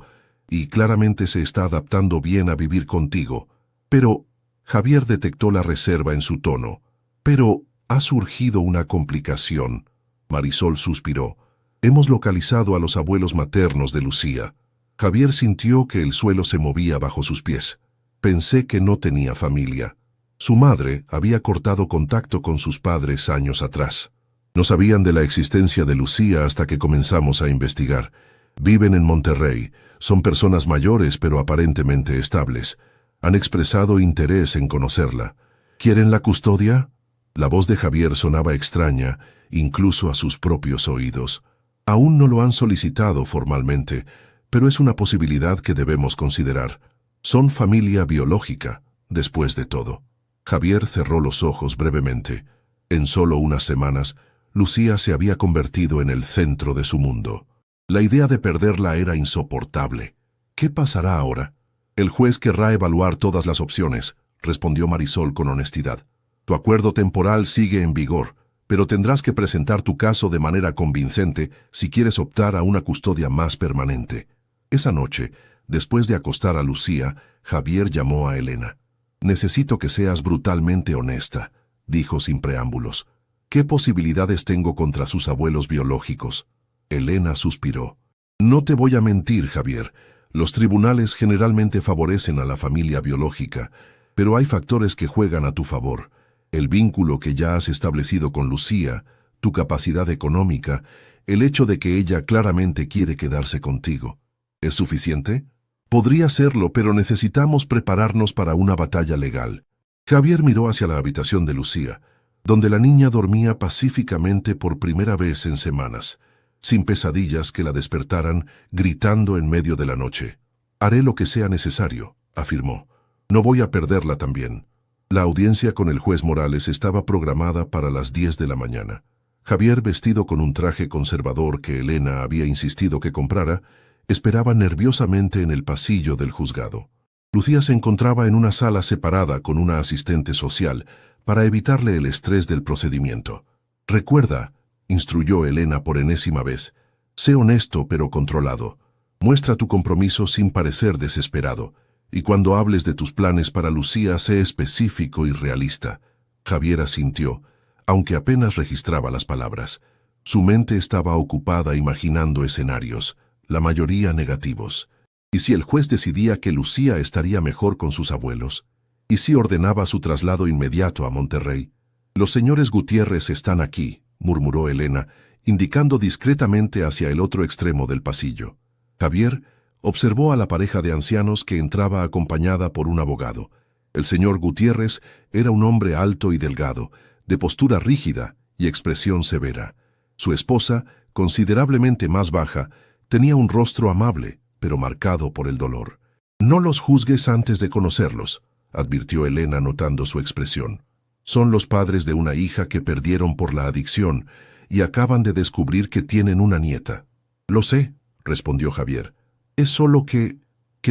y claramente se está adaptando bien a vivir contigo. Pero...» Javier detectó la reserva en su tono. «Pero ha surgido una complicación». Marisol suspiró. «Hemos localizado a los abuelos maternos de Lucía». Javier sintió que el suelo se movía bajo sus pies. «Pensé que no tenía familia». Su madre había cortado contacto con sus padres años atrás. No sabían de la existencia de Lucía hasta que comenzamos a investigar. Viven en Monterrey, son personas mayores pero aparentemente estables. Han expresado interés en conocerla. ¿Quieren la custodia?» La voz de Javier sonaba extraña, incluso a sus propios oídos. «Aún no lo han solicitado formalmente, pero es una posibilidad que debemos considerar. Son familia biológica, después de todo». Javier cerró los ojos brevemente. En solo unas semanas, Lucía se había convertido en el centro de su mundo. La idea de perderla era insoportable. ¿Qué pasará ahora? El juez querrá evaluar todas las opciones, respondió Marisol con honestidad. Tu acuerdo temporal sigue en vigor, pero tendrás que presentar tu caso de manera convincente si quieres optar a una custodia más permanente. Esa noche, después de acostar a Lucía, Javier llamó a Elena. Necesito que seas brutalmente honesta, dijo sin preámbulos. ¿Qué posibilidades tengo contra sus abuelos biológicos? Elena suspiró. No te voy a mentir, Javier. Los tribunales generalmente favorecen a la familia biológica, pero hay factores que juegan a tu favor. El vínculo que ya has establecido con Lucía, tu capacidad económica, el hecho de que ella claramente quiere quedarse contigo. ¿Es suficiente? Podría serlo, pero necesitamos prepararnos para una batalla legal. Javier miró hacia la habitación de Lucía, donde la niña dormía pacíficamente por primera vez en semanas, sin pesadillas que la despertaran gritando en medio de la noche. Haré lo que sea necesario, afirmó. No voy a perderla también. La audiencia con el juez Morales estaba programada para las 10 de la mañana. Javier, vestido con un traje conservador que Elena había insistido que comprara, esperaba nerviosamente en el pasillo del juzgado. Lucía se encontraba en una sala separada con una asistente social para evitarle el estrés del procedimiento. Recuerda, instruyó Elena por enésima vez, sé honesto pero controlado. Muestra tu compromiso sin parecer desesperado. Y cuando hables de tus planes para Lucía, sé específico y realista. Javier asintió, aunque apenas registraba las palabras. Su mente estaba ocupada imaginando escenarios, la mayoría negativos. ¿Y si el juez decidía que Lucía estaría mejor con sus abuelos? ¿Y si ordenaba su traslado inmediato a Monterrey? Los señores Gutiérrez están aquí, murmuró Elena, indicando discretamente hacia el otro extremo del pasillo. Javier observó a la pareja de ancianos que entraba acompañada por un abogado. El señor Gutiérrez era un hombre alto y delgado, de postura rígida y expresión severa. Su esposa, considerablemente más baja, tenía un rostro amable, pero marcado por el dolor. No los juzgues antes de conocerlos, advirtió Elena notando su expresión. Son los padres de una hija que perdieron por la adicción y acaban de descubrir que tienen una nieta. Lo sé, respondió Javier. Es solo que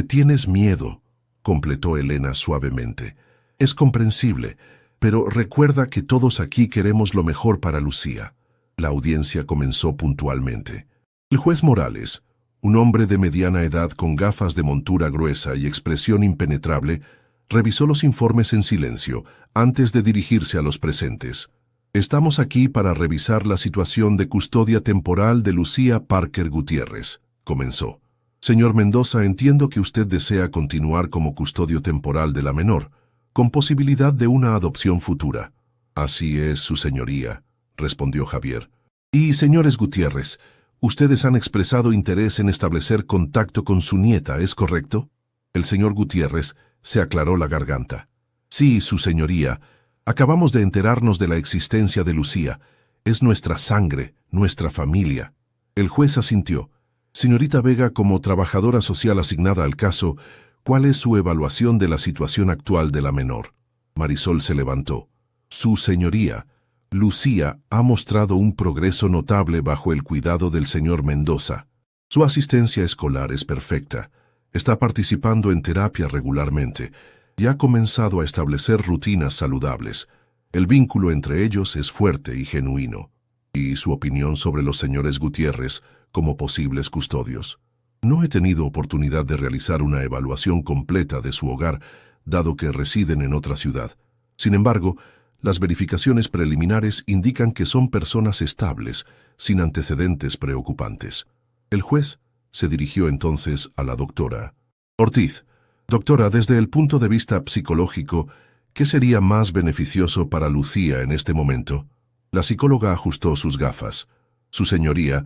tienes miedo, completó Elena suavemente. Es comprensible, pero recuerda que todos aquí queremos lo mejor para Lucía. La audiencia comenzó puntualmente. El juez Morales, un hombre de mediana edad con gafas de montura gruesa y expresión impenetrable, revisó los informes en silencio antes de dirigirse a los presentes. Estamos aquí para revisar la situación de custodia temporal de Lucía Parker Gutiérrez, comenzó. Señor Mendoza, entiendo que usted desea continuar como custodio temporal de la menor, con posibilidad de una adopción futura. Así es, su señoría, respondió Javier. Y, señores Gutiérrez, ustedes han expresado interés en establecer contacto con su nieta, ¿es correcto? El señor Gutiérrez se aclaró la garganta. Sí, su señoría, acabamos de enterarnos de la existencia de Lucía. Es nuestra sangre, nuestra familia. El juez asintió. Señorita Vega, como trabajadora social asignada al caso, ¿cuál es su evaluación de la situación actual de la menor? Marisol se levantó. Su señoría, Lucía ha mostrado un progreso notable bajo el cuidado del señor Mendoza. Su asistencia escolar es perfecta. Está participando en terapia regularmente y ha comenzado a establecer rutinas saludables. El vínculo entre ellos es fuerte y genuino. ¿Y su opinión sobre los señores Gutiérrez como posibles custodios? No he tenido oportunidad de realizar una evaluación completa de su hogar, dado que residen en otra ciudad. Sin embargo, las verificaciones preliminares indican que son personas estables, sin antecedentes preocupantes. El juez se dirigió entonces a la doctora. Ortiz, doctora, desde el punto de vista psicológico, ¿qué sería más beneficioso para Lucía en este momento? La psicóloga ajustó sus gafas. Su señoría,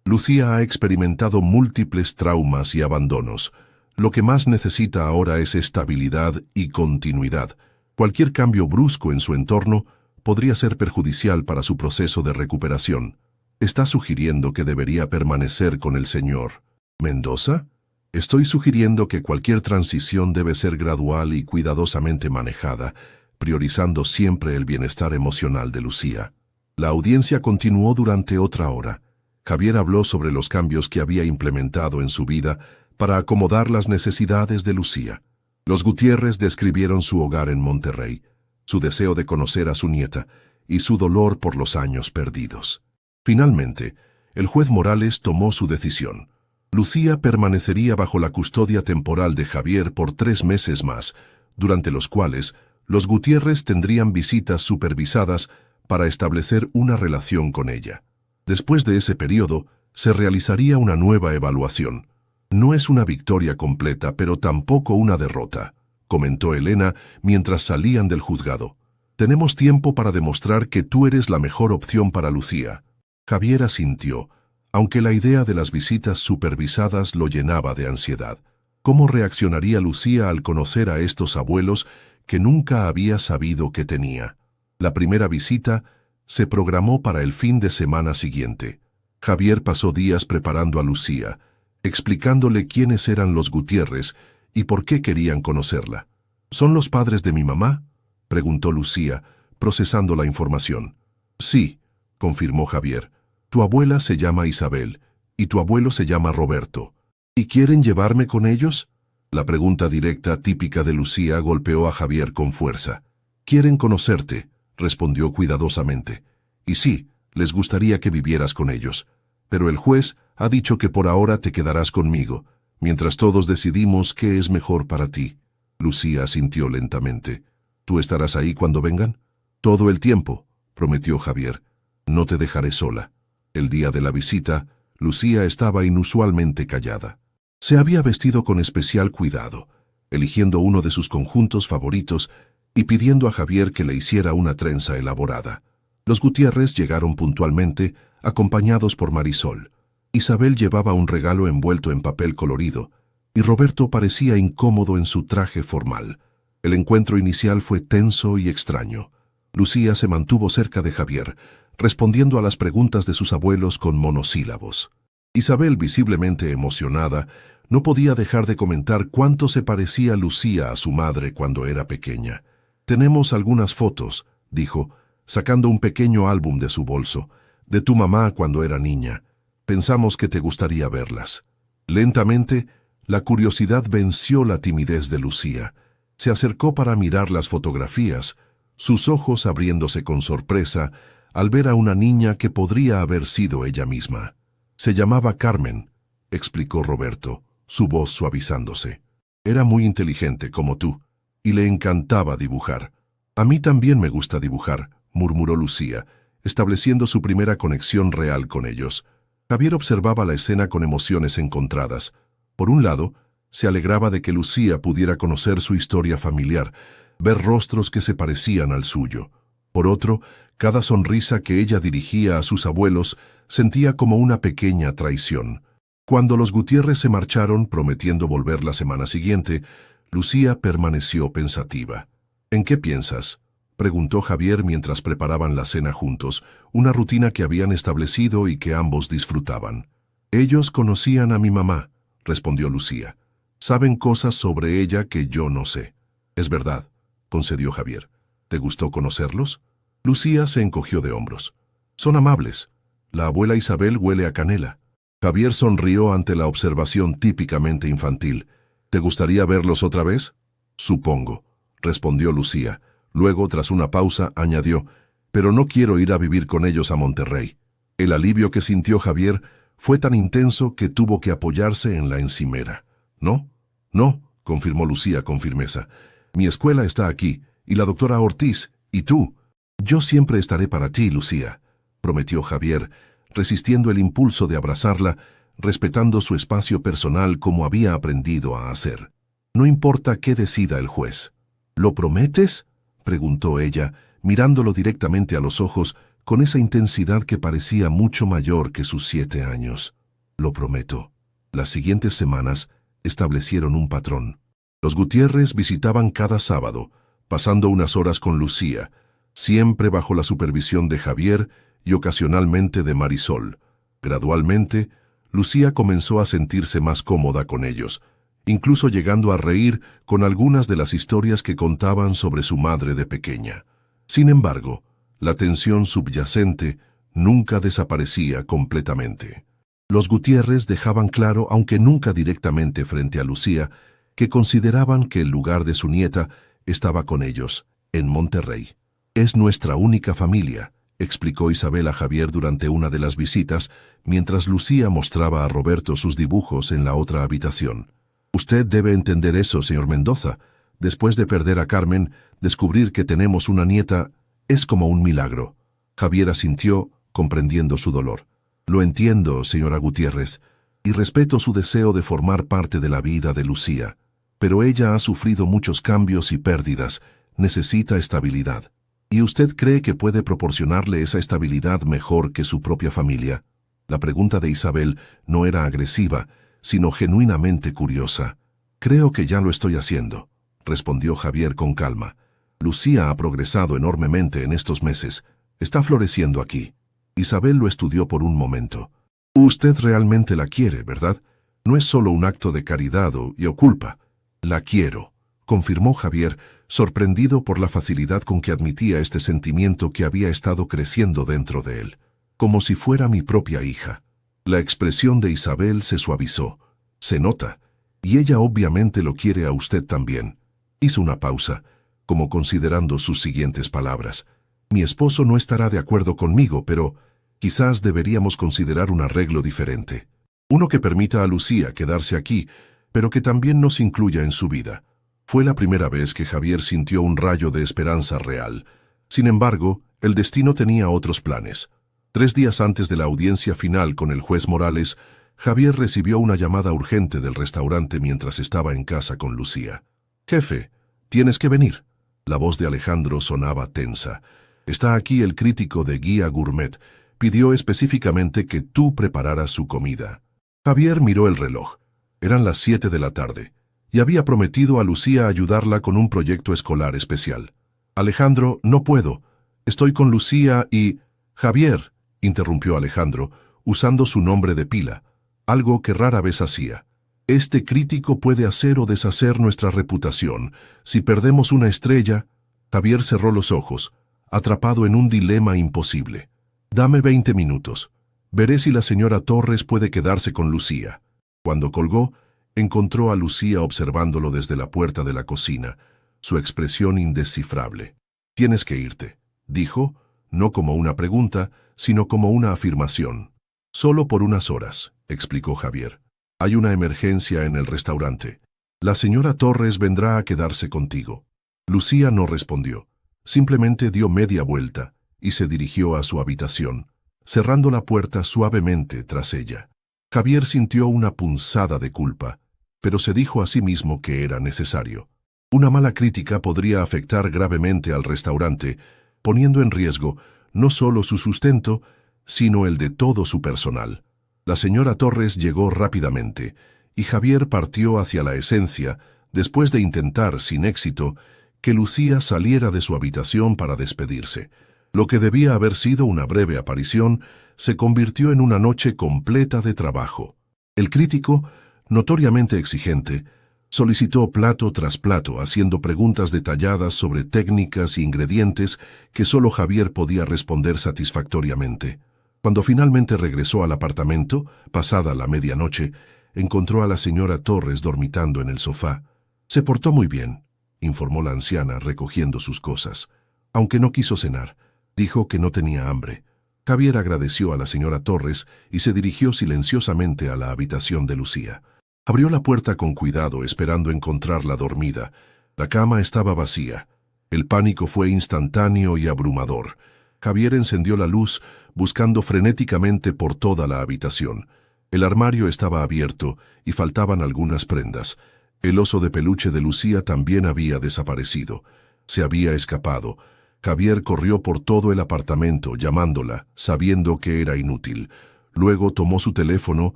Lucía ha experimentado múltiples traumas y abandonos. Lo que más necesita ahora es estabilidad y continuidad. Cualquier cambio brusco en su entorno podría ser perjudicial para su proceso de recuperación. ¿Está sugiriendo que debería permanecer con el señor Mendoza? Estoy sugiriendo que cualquier transición debe ser gradual y cuidadosamente manejada, priorizando siempre el bienestar emocional de Lucía. La audiencia continuó durante otra hora. Javier habló sobre los cambios que había implementado en su vida para acomodar las necesidades de Lucía. Los Gutiérrez describieron su hogar en Monterrey, su deseo de conocer a su nieta y su dolor por los años perdidos. Finalmente, el juez Morales tomó su decisión. Lucía permanecería bajo la custodia temporal de Javier por 3 meses más, durante los cuales los Gutiérrez tendrían visitas supervisadas para establecer una relación con ella. Después de ese periodo, se realizaría una nueva evaluación. No es una victoria completa, pero tampoco una derrota, comentó Elena mientras salían del juzgado. Tenemos tiempo para demostrar que tú eres la mejor opción para Lucía. Javier asintió, aunque la idea de las visitas supervisadas lo llenaba de ansiedad. ¿Cómo reaccionaría Lucía al conocer a estos abuelos que nunca había sabido que tenía? La primera visita se programó para el fin de semana siguiente. Javier pasó días preparando a Lucía, explicándole quiénes eran los Gutiérrez y por qué querían conocerla. ¿Son los padres de mi mamá?, preguntó Lucía, procesando la información. Sí, confirmó Javier. Tu abuela se llama Isabel y tu abuelo se llama Roberto. ¿Y quieren llevarme con ellos? La pregunta directa típica de Lucía golpeó a Javier con fuerza. Quieren conocerte, respondió cuidadosamente. Y sí, les gustaría que vivieras con ellos. Pero el juez ha dicho que por ahora te quedarás conmigo, mientras todos decidimos qué es mejor para ti. Lucía asintió lentamente. ¿Tú estarás ahí cuando vengan? Todo el tiempo, prometió Javier. No te dejaré sola. El día de la visita, Lucía estaba inusualmente callada. Se había vestido con especial cuidado, eligiendo uno de sus conjuntos favoritos y pidiendo a Javier que le hiciera una trenza elaborada. Los Gutiérrez llegaron puntualmente, acompañados por Marisol. Isabel llevaba un regalo envuelto en papel colorido, y Roberto parecía incómodo en su traje formal. El encuentro inicial fue tenso y extraño. Lucía se mantuvo cerca de Javier, respondiendo a las preguntas de sus abuelos con monosílabos. Isabel, visiblemente emocionada, no podía dejar de comentar cuánto se parecía Lucía a su madre cuando era pequeña. Tenemos algunas fotos, dijo, sacando un pequeño álbum de su bolso, de tu mamá cuando era niña. Pensamos que te gustaría verlas. Lentamente, la curiosidad venció la timidez de Lucía. Se acercó para mirar las fotografías, sus ojos abriéndose con sorpresa al ver a una niña que podría haber sido ella misma. Se llamaba Carmen, explicó Roberto, su voz suavizándose. Era muy inteligente como tú, y le encantaba dibujar. A mí también me gusta dibujar, murmuró Lucía, estableciendo su primera conexión real con ellos. Javier observaba la escena con emociones encontradas. Por un lado, se alegraba de que Lucía pudiera conocer su historia familiar, ver rostros que se parecían al suyo. Por otro, cada sonrisa que ella dirigía a sus abuelos sentía como una pequeña traición. Cuando los Gutiérrez se marcharon, prometiendo volver la semana siguiente, Lucía permaneció pensativa. ¿En qué piensas?, preguntó Javier mientras preparaban la cena juntos, una rutina que habían establecido y que ambos disfrutaban. Ellos conocían a mi mamá, respondió Lucía. Saben cosas sobre ella que yo no sé. Es verdad, concedió Javier. ¿Te gustó conocerlos? Lucía se encogió de hombros. Son amables. La abuela Isabel huele a canela. Javier sonrió ante la observación típicamente infantil. ¿Te gustaría verlos otra vez? Supongo, respondió Lucía. Luego, tras una pausa, añadió, pero no quiero ir a vivir con ellos a Monterrey. El alivio que sintió Javier fue tan intenso que tuvo que apoyarse en la encimera. ¿No? No, confirmó Lucía con firmeza. Mi escuela está aquí, y la doctora Ortiz, y tú. Yo siempre estaré para ti, Lucía, prometió Javier, resistiendo el impulso de abrazarla, respetando su espacio personal como había aprendido a hacer. No importa qué decida el juez. ¿Lo prometes?, preguntó ella, mirándolo directamente a los ojos con esa intensidad que parecía mucho mayor que sus 7 años. Lo prometo. Las siguientes semanas establecieron un patrón. Los Gutiérrez visitaban cada sábado, pasando unas horas con Lucía, siempre bajo la supervisión de Javier y ocasionalmente de Marisol. Gradualmente, Lucía comenzó a sentirse más cómoda con ellos, incluso llegando a reír con algunas de las historias que contaban sobre su madre de pequeña. Sin embargo, la tensión subyacente nunca desaparecía completamente. Los Gutiérrez dejaban claro, aunque nunca directamente frente a Lucía, que consideraban que el lugar de su nieta estaba con ellos, en Monterrey. «Es nuestra única familia», explicó Isabel a Javier durante una de las visitas, mientras Lucía mostraba a Roberto sus dibujos en la otra habitación. «Usted debe entender eso, señor Mendoza. Después de perder a Carmen, descubrir que tenemos una nieta es como un milagro». Javier asintió, comprendiendo su dolor. «Lo entiendo, señora Gutiérrez, y respeto su deseo de formar parte de la vida de Lucía. Pero ella ha sufrido muchos cambios y pérdidas, necesita estabilidad. ¿Y usted cree que puede proporcionarle esa estabilidad mejor que su propia familia?». La pregunta de Isabel no era agresiva, sino genuinamente curiosa. «Creo que ya lo estoy haciendo», respondió Javier con calma. «Lucía ha progresado enormemente en estos meses. Está floreciendo aquí». Isabel lo estudió por un momento. «Usted realmente la quiere, ¿verdad? No es solo un acto de caridad o culpa». «La quiero», confirmó Javier, sorprendido por la facilidad con que admitía este sentimiento que había estado creciendo dentro de él. «Como si fuera mi propia hija». La expresión de Isabel se suavizó. «Se nota. Y ella obviamente lo quiere a usted también». Hizo una pausa, como considerando sus siguientes palabras. «Mi esposo no estará de acuerdo conmigo, pero quizás deberíamos considerar un arreglo diferente. Uno que permita a Lucía quedarse aquí, pero que también nos incluya en su vida». Fue la primera vez que Javier sintió un rayo de esperanza real. Sin embargo, el destino tenía otros planes. 3 días antes de la audiencia final con el juez Morales, Javier recibió una llamada urgente del restaurante mientras estaba en casa con Lucía. «Jefe, tienes que venir». La voz de Alejandro sonaba tensa. «Está aquí el crítico de Guía Gourmet. Pidió específicamente que tú prepararas su comida». Javier miró el reloj. Eran las 7 de la tarde. Y había prometido a Lucía ayudarla con un proyecto escolar especial. «Alejandro, no puedo. Estoy con Lucía y...» «Javier», interrumpió Alejandro, usando su nombre de pila, algo que rara vez hacía. «Este crítico puede hacer o deshacer nuestra reputación. Si perdemos una estrella...» Javier cerró los ojos, atrapado en un dilema imposible. «Dame 20 minutos. Veré si la señora Torres puede quedarse con Lucía». Cuando colgó, encontró a Lucía observándolo desde la puerta de la cocina, su expresión indescifrable. «Tienes que irte», dijo, no como una pregunta, sino como una afirmación. «Solo por unas horas», explicó Javier. «Hay una emergencia en el restaurante. La señora Torres vendrá a quedarse contigo». Lucía no respondió. Simplemente dio media vuelta y se dirigió a su habitación, cerrando la puerta suavemente tras ella. Javier sintió una punzada de culpa, pero se dijo a sí mismo que era necesario. Una mala crítica podría afectar gravemente al restaurante, poniendo en riesgo no solo su sustento, sino el de todo su personal. La señora Torres llegó rápidamente, y Javier partió hacia la esencia, después de intentar, sin éxito, que Lucía saliera de su habitación para despedirse. Lo que debía haber sido una breve aparición se convirtió en una noche completa de trabajo. El crítico, notoriamente exigente, solicitó plato tras plato, haciendo preguntas detalladas sobre técnicas e ingredientes que solo Javier podía responder satisfactoriamente. Cuando finalmente regresó al apartamento, pasada la medianoche, encontró a la señora Torres dormitando en el sofá. «Se portó muy bien», informó la anciana recogiendo sus cosas. «Aunque no quiso cenar, dijo que no tenía hambre». Javier agradeció a la señora Torres y se dirigió silenciosamente a la habitación de Lucía. Abrió la puerta con cuidado, esperando encontrarla dormida. La cama estaba vacía. El pánico fue instantáneo y abrumador. Javier encendió la luz, buscando frenéticamente por toda la habitación. El armario estaba abierto y faltaban algunas prendas. El oso de peluche de Lucía también había desaparecido. Se había escapado. Javier corrió por todo el apartamento, llamándola, sabiendo que era inútil. Luego tomó su teléfono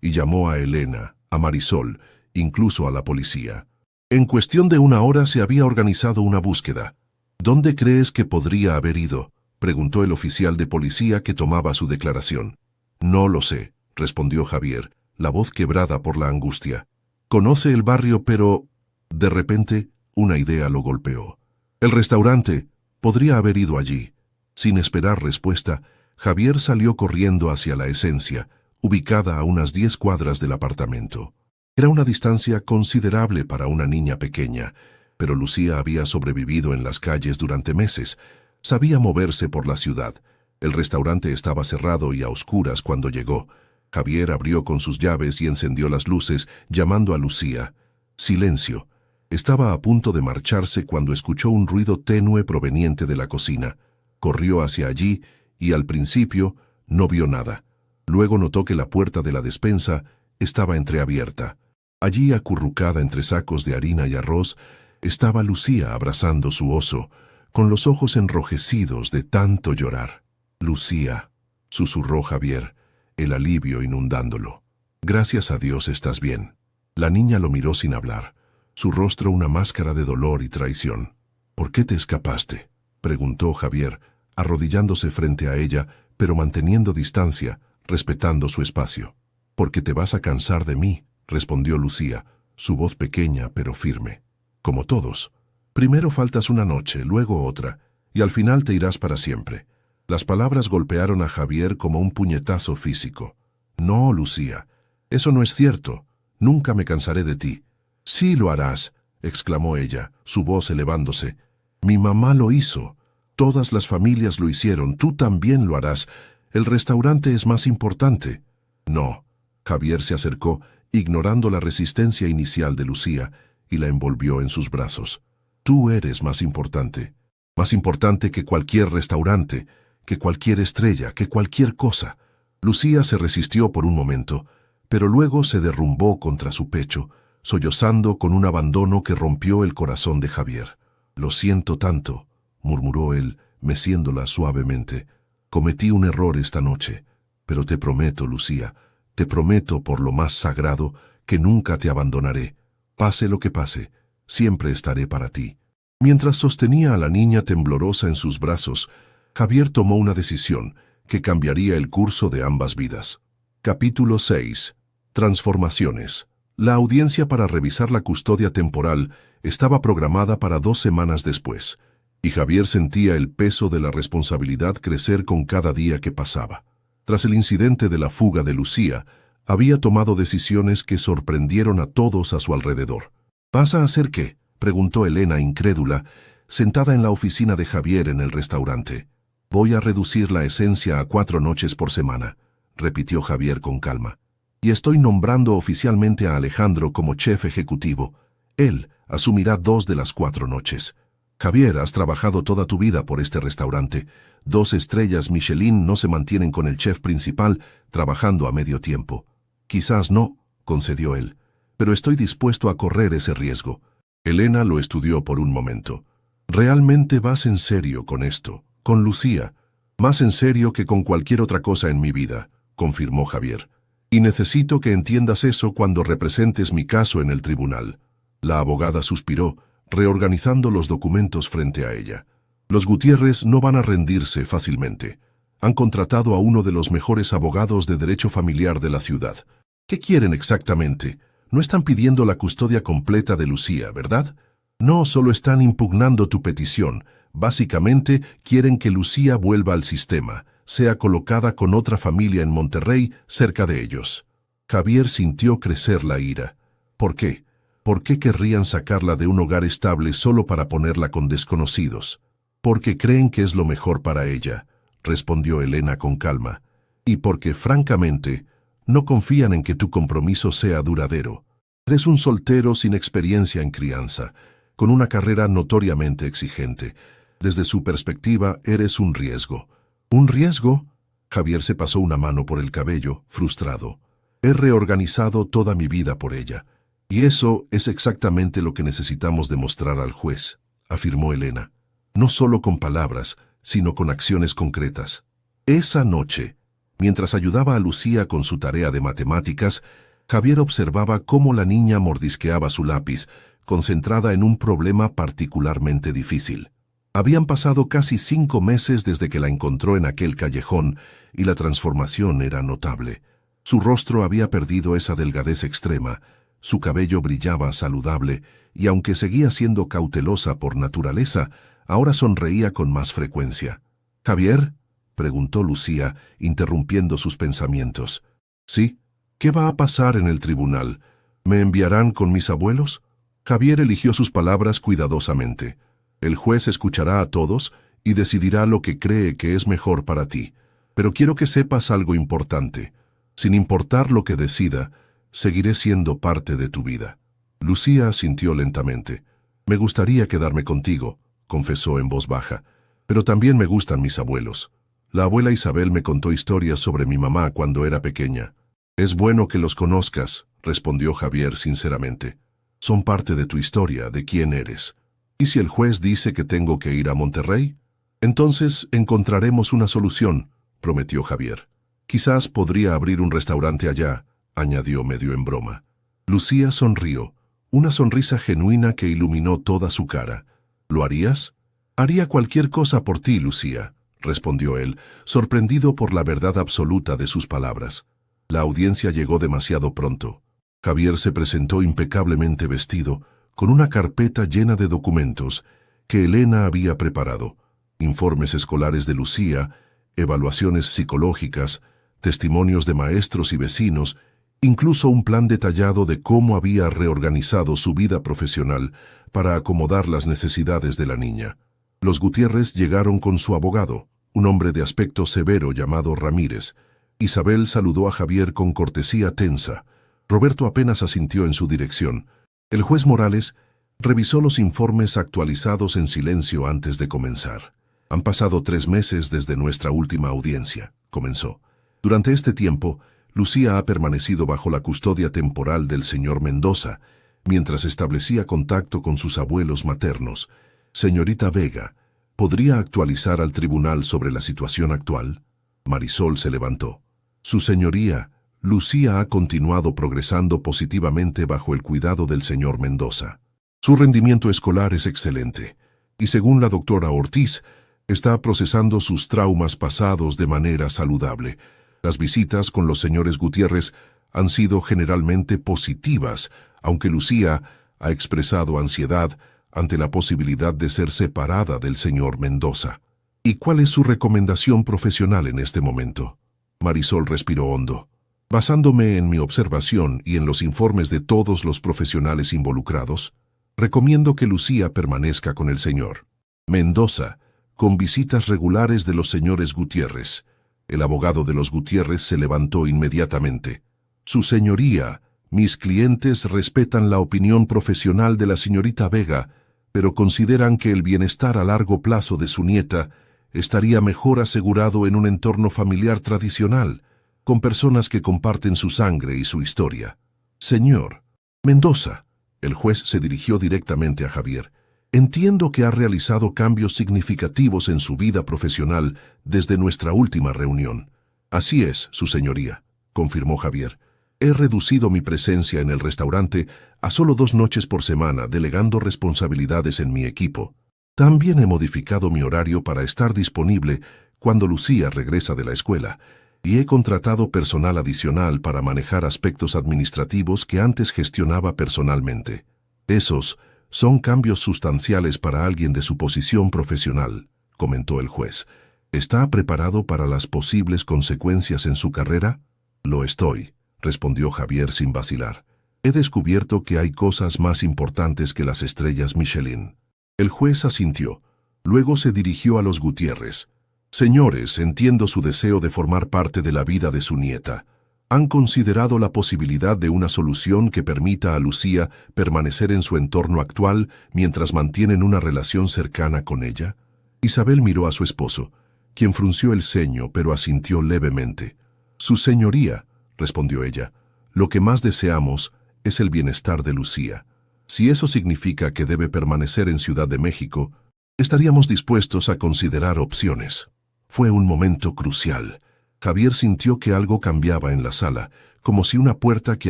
y llamó a Elena, a Marisol, incluso a la policía. En cuestión de 1 hora se había organizado una búsqueda. «¿Dónde crees que podría haber ido?», preguntó el oficial de policía que tomaba su declaración. «No lo sé», respondió Javier, la voz quebrada por la angustia. «Conoce el barrio, pero...». De repente, una idea lo golpeó. «El restaurante. Podría haber ido allí». Sin esperar respuesta, Javier salió corriendo hacia la esencia, ubicada a unas 10 cuadras del apartamento. Era una distancia considerable para una niña pequeña, pero Lucía había sobrevivido en las calles durante meses. Sabía moverse por la ciudad. El restaurante estaba cerrado y a oscuras cuando llegó. Javier abrió con sus llaves y encendió las luces, llamando a Lucía. Silencio. Estaba a punto de marcharse cuando escuchó un ruido tenue proveniente de la cocina. Corrió hacia allí y al principio no vio nada. Luego notó que la puerta de la despensa estaba entreabierta. Allí, acurrucada entre sacos de harina y arroz, estaba Lucía abrazando su oso, con los ojos enrojecidos de tanto llorar. «Lucía», susurró Javier, el alivio inundándolo. «Gracias a Dios estás bien». La niña lo miró sin hablar, su rostro una máscara de dolor y traición. «¿Por qué te escapaste?», preguntó Javier, arrodillándose frente a ella, pero manteniendo distancia, respetando su espacio. «Porque te vas a cansar de mí», respondió Lucía, su voz pequeña pero firme. «Como todos. Primero faltas una noche, luego otra, y al final te irás para siempre». Las palabras golpearon a Javier como un puñetazo físico. «No, Lucía, eso no es cierto. Nunca me cansaré de ti». «Sí lo harás», exclamó ella, su voz elevándose. «Mi mamá lo hizo. Todas las familias lo hicieron. Tú también lo harás. El restaurante es más importante». «No». Javier se acercó, ignorando la resistencia inicial de Lucía, y la envolvió en sus brazos. «Tú eres más importante. Más importante que cualquier restaurante, que cualquier estrella, que cualquier cosa». Lucía se resistió por un momento, pero luego se derrumbó contra su pecho, sollozando con un abandono que rompió el corazón de Javier. «Lo siento tanto», murmuró él, meciéndola suavemente. «Cometí un error esta noche, pero te prometo, Lucía, te prometo por lo más sagrado que nunca te abandonaré. Pase lo que pase, siempre estaré para ti». Mientras sostenía a la niña temblorosa en sus brazos, Javier tomó una decisión que cambiaría el curso de ambas vidas. Capítulo 6. Transformaciones. La audiencia para revisar la custodia temporal estaba programada para 2 semanas después, y Javier sentía el peso de la responsabilidad crecer con cada día que pasaba. Tras el incidente de la fuga de Lucía, había tomado decisiones que sorprendieron a todos a su alrededor. «¿Vas a hacer qué?», preguntó Elena, incrédula, sentada en la oficina de Javier en el restaurante. «Voy a reducir la esencia a 4 noches por semana», repitió Javier con calma. «Y estoy nombrando oficialmente a Alejandro como chef ejecutivo. Él asumirá 2 de las 4 noches. Javier, has trabajado toda tu vida por este restaurante. 2 estrellas Michelin no se mantienen con el chef principal trabajando a medio tiempo». «Quizás no», concedió él, «pero estoy dispuesto a correr ese riesgo». Elena lo estudió por un momento. «¿Realmente vas en serio con esto? Con Lucía?» «Más en serio que con cualquier otra cosa en mi vida», confirmó Javier. «Y necesito que entiendas eso cuando representes mi caso en el tribunal». La abogada suspiró, reorganizando los documentos frente a ella. «Los Gutiérrez no van a rendirse fácilmente. Han contratado a uno de los mejores abogados de derecho familiar de la ciudad. ¿Qué quieren exactamente? No están pidiendo la custodia completa de Lucía, ¿verdad? No, solo están impugnando tu petición. Básicamente, quieren que Lucía vuelva al sistema, sea colocada con otra familia en Monterrey, cerca de ellos». Javier sintió crecer la ira. «¿Por qué? ¿Por qué querrían sacarla de un hogar estable solo para ponerla con desconocidos?» «Porque creen que es lo mejor para ella», respondió Elena con calma. «Y porque, francamente, no confían en que tu compromiso sea duradero. Eres un soltero sin experiencia en crianza, con una carrera notoriamente exigente. Desde su perspectiva, eres un riesgo». «¿Un riesgo?». Javier se pasó una mano por el cabello, frustrado. «He reorganizado toda mi vida por ella. Y eso es exactamente lo que necesitamos demostrar al juez», afirmó Elena. «No solo con palabras, sino con acciones concretas». Esa noche, mientras ayudaba a Lucía con su tarea de matemáticas, Javier observaba cómo la niña mordisqueaba su lápiz, concentrada en un problema particularmente difícil. Habían pasado casi 5 meses desde que la encontró en aquel callejón, y la transformación era notable. Su rostro había perdido esa delgadez extrema, su cabello brillaba saludable, y aunque seguía siendo cautelosa por naturaleza, ahora sonreía con más frecuencia. «¿Javier?», preguntó Lucía, interrumpiendo sus pensamientos. «Sí. ¿Qué va a pasar en el tribunal? ¿Me enviarán con mis abuelos? Javier eligió sus palabras cuidadosamente. El juez escuchará a todos y decidirá lo que cree que es mejor para ti. Pero quiero que sepas algo importante. Sin importar lo que decida, seguiré siendo parte de tu vida. Lucía asintió lentamente. Me gustaría quedarme contigo, confesó en voz baja, pero también me gustan mis abuelos. La abuela Isabel me contó historias sobre mi mamá cuando era pequeña. Es bueno que los conozcas, respondió Javier sinceramente. Son parte de tu historia, de quién eres. ¿Y si el juez dice que tengo que ir a Monterrey? Entonces encontraremos una solución, prometió Javier. Quizás podría abrir un restaurante allá, añadió medio en broma. Lucía sonrió, una sonrisa genuina que iluminó toda su cara. ¿Lo harías? Haría cualquier cosa por ti, Lucía, respondió él, sorprendido por la verdad absoluta de sus palabras. La audiencia llegó demasiado pronto. Javier se presentó impecablemente vestido, con una carpeta llena de documentos que Elena había preparado, informes escolares de Lucía, evaluaciones psicológicas, testimonios de maestros y vecinos, incluso un plan detallado de cómo había reorganizado su vida profesional para acomodar las necesidades de la niña. Los Gutiérrez llegaron con su abogado, un hombre de aspecto severo llamado Ramírez. Isabel saludó a Javier con cortesía tensa. Roberto apenas asintió en su dirección. El juez Morales revisó los informes actualizados en silencio antes de comenzar. Han pasado 3 meses desde nuestra última audiencia, comenzó. Durante este tiempo, Lucía ha permanecido bajo la custodia temporal del señor Mendoza, mientras establecía contacto con sus abuelos maternos. Señorita Vega, ¿podría actualizar al tribunal sobre la situación actual? Marisol se levantó. Su señoría, Lucía ha continuado progresando positivamente bajo el cuidado del señor Mendoza. Su rendimiento escolar es excelente, y según la doctora Ortiz, está procesando sus traumas pasados de manera saludable. Las visitas con los señores Gutiérrez han sido generalmente positivas, aunque Lucía ha expresado ansiedad ante la posibilidad de ser separada del señor Mendoza. ¿Y cuál es su recomendación profesional en este momento? Marisol respiró hondo. Basándome en mi observación y en los informes de todos los profesionales involucrados, recomiendo que Lucía permanezca con el señor Mendoza, con visitas regulares de los señores Gutiérrez. El abogado de los Gutiérrez se levantó inmediatamente. Su señoría, mis clientes respetan la opinión profesional de la señorita Vega, pero consideran que el bienestar a largo plazo de su nieta estaría mejor asegurado en un entorno familiar tradicional, con personas que comparten su sangre y su historia. Señor Mendoza, el juez se dirigió directamente a Javier. Entiendo que ha realizado cambios significativos en su vida profesional desde nuestra última reunión. Así es, su señoría, confirmó Javier. He reducido mi presencia en el restaurante a solo 2 noches por semana, delegando responsabilidades en mi equipo. También he modificado mi horario para estar disponible cuando Lucía regresa de la escuela, y he contratado personal adicional para manejar aspectos administrativos que antes gestionaba personalmente. Esos son cambios sustanciales para alguien de su posición profesional, comentó el juez. ¿Está preparado para las posibles consecuencias en su carrera? Lo estoy, respondió Javier sin vacilar. He descubierto que hay cosas más importantes que las estrellas Michelin. El juez asintió. Luego se dirigió a los Gutiérrez. Señores, entiendo su deseo de formar parte de la vida de su nieta. ¿Han considerado la posibilidad de una solución que permita a Lucía permanecer en su entorno actual mientras mantienen una relación cercana con ella? Isabel miró a su esposo, quien frunció el ceño pero asintió levemente. Su señoría, respondió ella, lo que más deseamos es el bienestar de Lucía. Si eso significa que debe permanecer en Ciudad de México, estaríamos dispuestos a considerar opciones. Fue un momento crucial. Javier sintió que algo cambiaba en la sala, como si una puerta que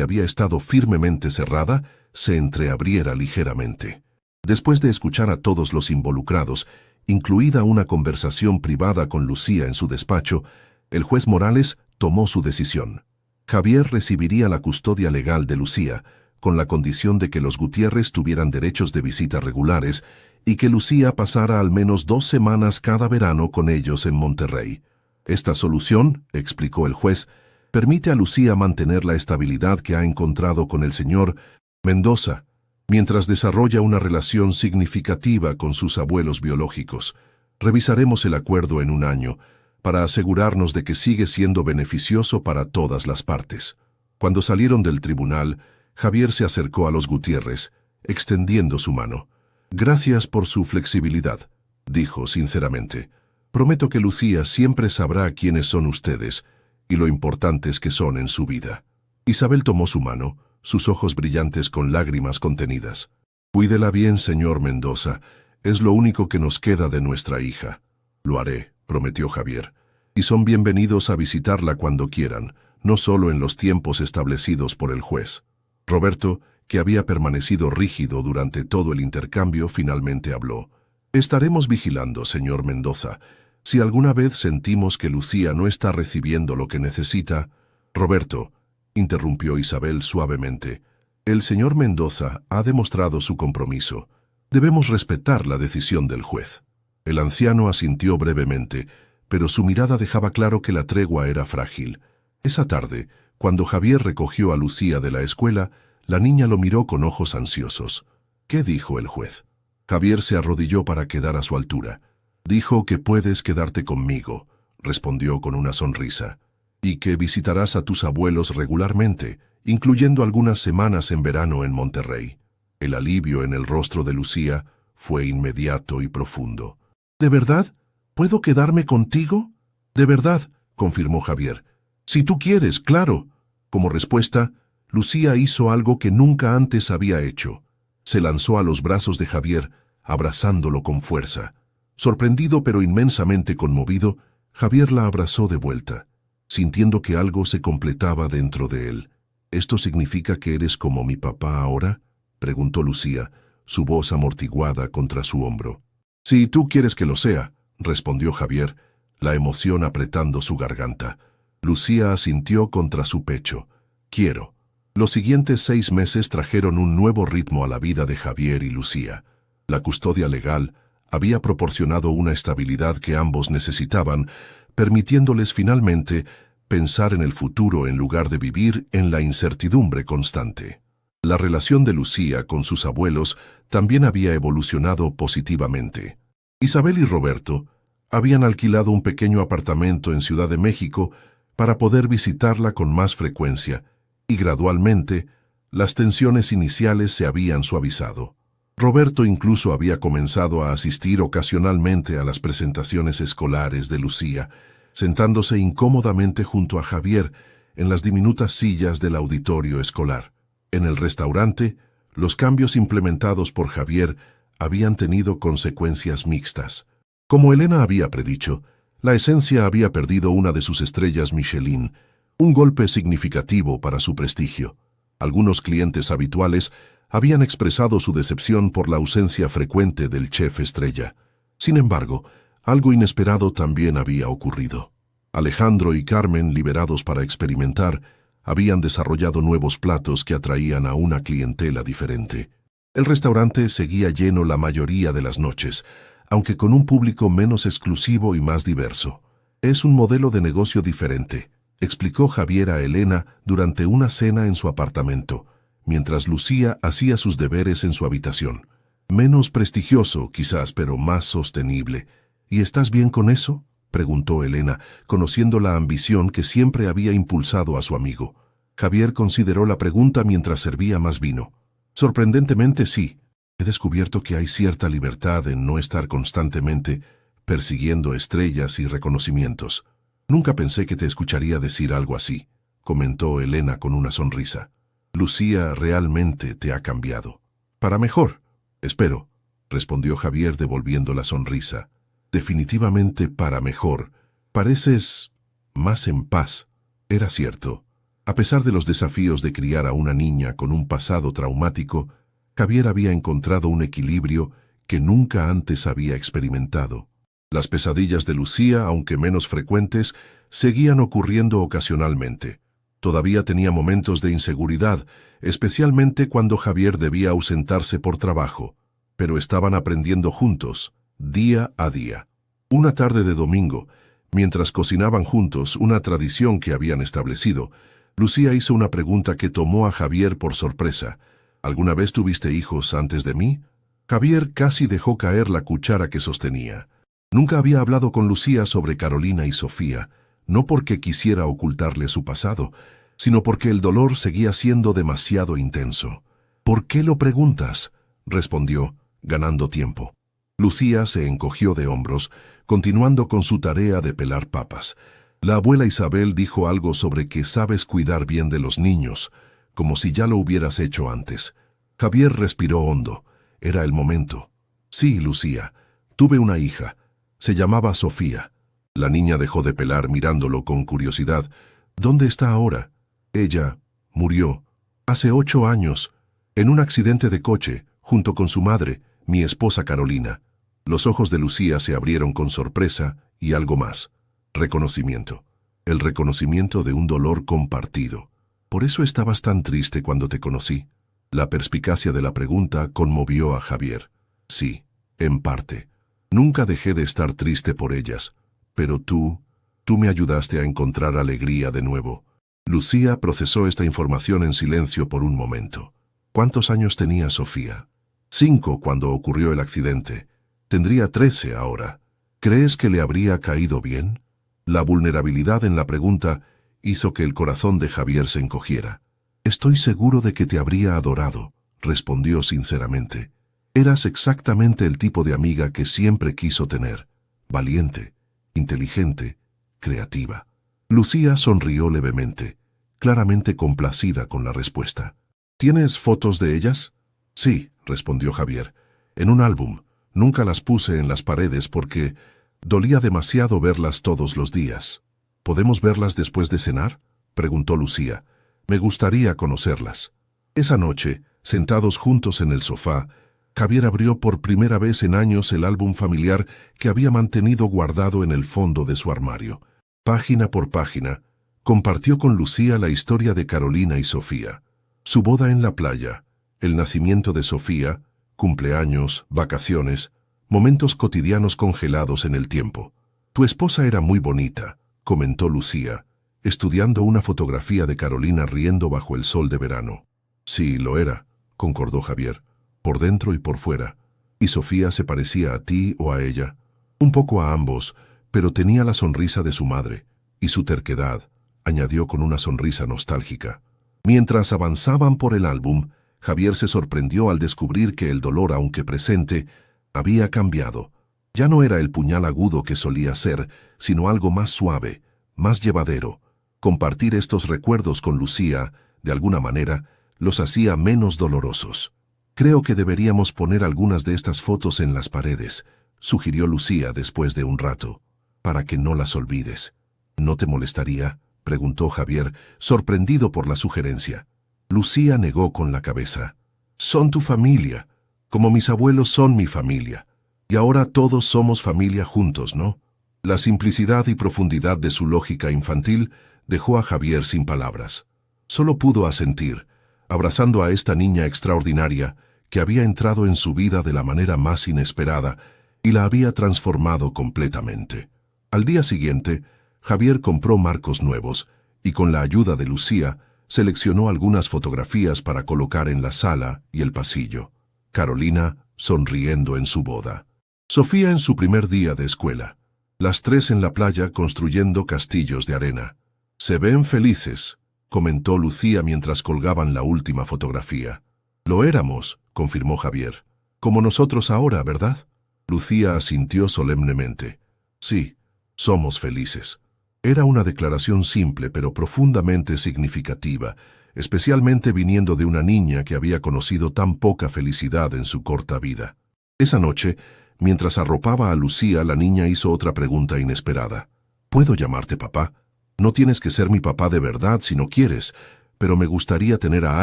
había estado firmemente cerrada se entreabriera ligeramente. Después de escuchar a todos los involucrados, incluida una conversación privada con Lucía en su despacho, el juez Morales tomó su decisión. Javier recibiría la custodia legal de Lucía, con la condición de que los Gutiérrez tuvieran derechos de visita regulares y que Lucía pasara al menos 2 semanas cada verano con ellos en Monterrey. Esta solución, explicó el juez, Permite a Lucía mantener la estabilidad que ha encontrado con el señor Mendoza, mientras desarrolla una relación significativa con sus abuelos biológicos. Revisaremos el acuerdo en un año, para asegurarnos de que sigue siendo beneficioso para todas las partes. Cuando salieron del tribunal, Javier se acercó a los Gutiérrez, extendiendo su mano. «Gracias por su flexibilidad», dijo sinceramente. «Prometo que Lucía siempre sabrá quiénes son ustedes y lo importantes que son en su vida». Isabel tomó su mano, sus ojos brillantes con lágrimas contenidas. «Cuídela bien, señor Mendoza. Es lo único que nos queda de nuestra hija». «Lo haré», prometió Javier. «Y son bienvenidos a visitarla cuando quieran, no solo en los tiempos establecidos por el juez». Roberto, que había permanecido rígido durante todo el intercambio, finalmente habló. «Estaremos vigilando, señor Mendoza. Si alguna vez sentimos que Lucía no está recibiendo lo que necesita...» «Roberto», interrumpió Isabel suavemente, «el señor Mendoza ha demostrado su compromiso. Debemos respetar la decisión del juez». El anciano asintió brevemente, pero su mirada dejaba claro que la tregua era frágil. Esa tarde, cuando Javier recogió a Lucía de la escuela, la niña lo miró con ojos ansiosos. «¿Qué dijo el juez?» Javier se arrodilló para quedar a su altura. «Dijo que puedes quedarte conmigo», respondió con una sonrisa, «y que visitarás a tus abuelos regularmente, incluyendo algunas semanas en verano en Monterrey». El alivio en el rostro de Lucía fue inmediato y profundo. «¿De verdad? ¿Puedo quedarme contigo?» «De verdad», confirmó Javier. «Si tú quieres, claro». Como respuesta, Lucía hizo algo que nunca antes había hecho. Se lanzó a los brazos de Javier, abrazándolo con fuerza. Sorprendido pero inmensamente conmovido, Javier la abrazó de vuelta, sintiendo que algo se completaba dentro de él. «¿Esto significa que eres como mi papá ahora?», preguntó Lucía, su voz amortiguada contra su hombro. «Si tú quieres que lo sea», respondió Javier, la emoción apretando su garganta. Lucía asintió contra su pecho. «Quiero». Los siguientes 6 meses trajeron un nuevo ritmo a la vida de Javier y Lucía. La custodia legal había proporcionado una estabilidad que ambos necesitaban, permitiéndoles finalmente pensar en el futuro en lugar de vivir en la incertidumbre constante. La relación de Lucía con sus abuelos también había evolucionado positivamente. Isabel y Roberto habían alquilado un pequeño apartamento en Ciudad de México para poder visitarla con más frecuencia, y gradualmente las tensiones iniciales se habían suavizado. Roberto incluso había comenzado a asistir ocasionalmente a las presentaciones escolares de Lucía, sentándose incómodamente junto a Javier en las diminutas sillas del auditorio escolar. En el restaurante, los cambios implementados por Javier habían tenido consecuencias mixtas. Como Elena había predicho, la esencia había perdido una de sus estrellas Michelin, un golpe significativo para su prestigio. Algunos clientes habituales habían expresado su decepción por la ausencia frecuente del chef estrella. Sin embargo, algo inesperado también había ocurrido. Alejandro y Carmen, liberados para experimentar, habían desarrollado nuevos platos que atraían a una clientela diferente. El restaurante seguía lleno la mayoría de las noches, aunque con un público menos exclusivo y más diverso. «Es un modelo de negocio diferente», explicó Javier a Elena durante una cena en su apartamento, mientras Lucía hacía sus deberes en su habitación. «Menos prestigioso, quizás, pero más sostenible. ¿Y estás bien con eso?», preguntó Elena, conociendo la ambición que siempre había impulsado a su amigo. Javier consideró la pregunta mientras servía más vino. «Sorprendentemente sí. He descubierto que hay cierta libertad en no estar constantemente persiguiendo estrellas y reconocimientos». «Nunca pensé que te escucharía decir algo así», comentó Elena con una sonrisa. «Lucía realmente te ha cambiado». «Para mejor, espero», respondió Javier devolviendo la sonrisa. «Definitivamente para mejor. Pareces más en paz». Era cierto. A pesar de los desafíos de criar a una niña con un pasado traumático, Javier había encontrado un equilibrio que nunca antes había experimentado. Las pesadillas de Lucía, aunque menos frecuentes, seguían ocurriendo ocasionalmente. Todavía tenía momentos de inseguridad, especialmente cuando Javier debía ausentarse por trabajo, pero estaban aprendiendo juntos, día a día. Una tarde de domingo, Mientras cocinaban juntos, una tradición que habían establecido, Lucía hizo una pregunta que tomó a Javier por sorpresa. ¿Alguna vez tuviste hijos antes de mí? Javier casi dejó caer la cuchara que sostenía. Nunca había hablado con Lucía sobre Carolina y Sofía, no porque quisiera ocultarle su pasado, sino porque el dolor seguía siendo demasiado intenso. ¿Por qué lo preguntas?, respondió, ganando tiempo. Lucía se encogió de hombros, continuando con su tarea de pelar papas. La abuela Isabel dijo algo sobre que sabes cuidar bien de los niños, como si ya lo hubieras hecho antes. Javier respiró hondo. Era el momento. Sí, Lucía, tuve una hija. Se llamaba Sofía. La niña dejó de pelar mirándolo con curiosidad. ¿Dónde está ahora? Ella murió hace 8 años, en un accidente de coche, junto con su madre, mi esposa Carolina. Los ojos de Lucía se abrieron con sorpresa y algo más. Reconocimiento. El reconocimiento de un dolor compartido. ¿Por eso estabas tan triste cuando te conocí? La perspicacia de la pregunta conmovió a Javier. Sí, en parte. Nunca dejé de estar triste por ellas. Pero tú me ayudaste a encontrar alegría de nuevo. Lucía procesó esta información en silencio por un momento. ¿Cuántos años tenía Sofía? 5 cuando ocurrió el accidente. Tendría 13 ahora. ¿Crees que le habría caído bien? La vulnerabilidad en la pregunta hizo que el corazón de Javier se encogiera. Estoy seguro de que te habría adorado, respondió sinceramente. Eras exactamente el tipo de amiga que siempre quiso tener. Valiente, inteligente, creativa. Lucía sonrió levemente, claramente complacida con la respuesta. ¿Tienes fotos de ellas? Sí, respondió Javier. En un álbum. Nunca las puse en las paredes porque dolía demasiado verlas todos los días. ¿Podemos verlas después de cenar?, preguntó Lucía. Me gustaría conocerlas. Esa noche, sentados juntos en el sofá, Javier abrió por primera vez en años el álbum familiar que había mantenido guardado en el fondo de su armario. Página por página, compartió con Lucía la historia de Carolina y Sofía. Su boda en la playa, el nacimiento de Sofía, cumpleaños, vacaciones, momentos cotidianos congelados en el tiempo. Tu esposa era muy bonita, comentó Lucía, estudiando una fotografía de Carolina riendo bajo el sol de verano. Sí, lo era, concordó Javier, por dentro y por fuera. ¿Y Sofía se parecía a ti o a ella? Un poco a ambos, pero tenía la sonrisa de su madre, y su terquedad, añadió con una sonrisa nostálgica. Mientras avanzaban por el álbum, Javier se sorprendió al descubrir que el dolor, aunque presente, había cambiado. Ya no era el puñal agudo que solía ser, sino algo más suave, más llevadero. Compartir estos recuerdos con Lucía, de alguna manera, los hacía menos dolorosos. Creo que deberíamos poner algunas de estas fotos en las paredes, sugirió Lucía después de un rato, para que no las olvides. ¿No te molestaría?, preguntó Javier, sorprendido por la sugerencia. Lucía negó con la cabeza. Son tu familia, como mis abuelos son mi familia. Y ahora todos somos familia juntos, ¿no? La simplicidad y profundidad de su lógica infantil dejó a Javier sin palabras. Solo pudo asentir, abrazando a esta niña extraordinaria que había entrado en su vida de la manera más inesperada y la había transformado completamente. Al día siguiente, Javier compró marcos nuevos y con la ayuda de Lucía seleccionó algunas fotografías para colocar en la sala y el pasillo. Carolina sonriendo en su boda. Sofía en su primer día de escuela. Las 3 en la playa construyendo castillos de arena. Se ven felices, comentó Lucía mientras colgaban la última fotografía. Lo éramos, confirmó Javier. Como nosotros ahora, ¿verdad? Lucía asintió solemnemente. Sí, somos felices. Era una declaración simple pero profundamente significativa, especialmente viniendo de una niña que había conocido tan poca felicidad en su corta vida. Esa noche, mientras arropaba a Lucía, la niña hizo otra pregunta inesperada. ¿Puedo llamarte papá? No tienes que ser mi papá de verdad si no quieres, pero me gustaría tener a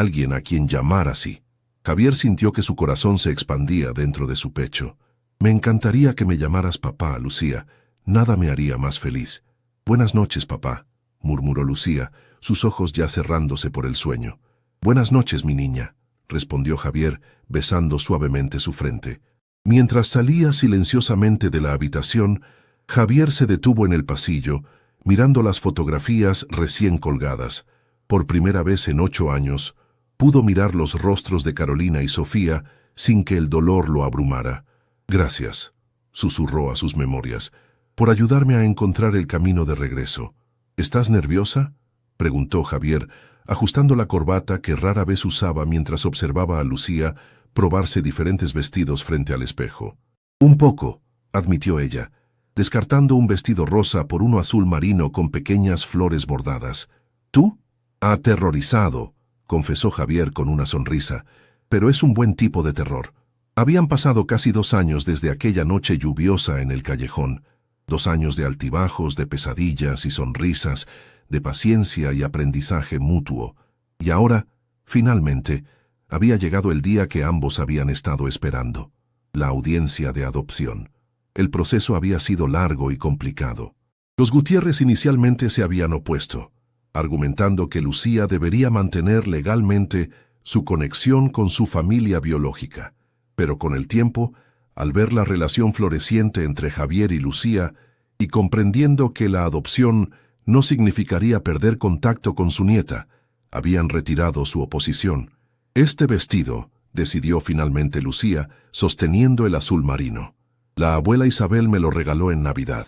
alguien a quien llamar así. Javier sintió que su corazón se expandía dentro de su pecho. Me encantaría que me llamaras papá, Lucía. Nada me haría más feliz. Buenas noches, papá, murmuró Lucía, sus ojos ya cerrándose por el sueño. Buenas noches, mi niña, respondió Javier, besando suavemente su frente. Mientras salía silenciosamente de la habitación, Javier se detuvo en el pasillo, mirando las fotografías recién colgadas. Por primera vez en 8 años, pudo mirar los rostros de Carolina y Sofía sin que el dolor lo abrumara. «Gracias», susurró a sus memorias, «por ayudarme a encontrar el camino de regreso». «¿Estás nerviosa?», preguntó Javier, ajustando la corbata que rara vez usaba mientras observaba a Lucía probarse diferentes vestidos frente al espejo. «Un poco», admitió ella, descartando un vestido rosa por uno azul marino con pequeñas flores bordadas. «¿Tú?». «Aterrorizado», confesó Javier con una sonrisa, «pero es un buen tipo de terror». Habían pasado casi 2 años desde aquella noche lluviosa en el callejón. 2 años de altibajos, de pesadillas y sonrisas, de paciencia y aprendizaje mutuo. Y ahora, finalmente, había llegado el día que ambos habían estado esperando: la audiencia de adopción. El proceso había sido largo y complicado. Los Gutiérrez inicialmente se habían opuesto, argumentando que Lucía debería mantener legalmente su conexión con su familia biológica. Pero con el tiempo, al ver la relación floreciente entre Javier y Lucía, y comprendiendo que la adopción no significaría perder contacto con su nieta, habían retirado su oposición. «Este vestido», decidió finalmente Lucía, sosteniendo el azul marino. «La abuela Isabel me lo regaló en Navidad».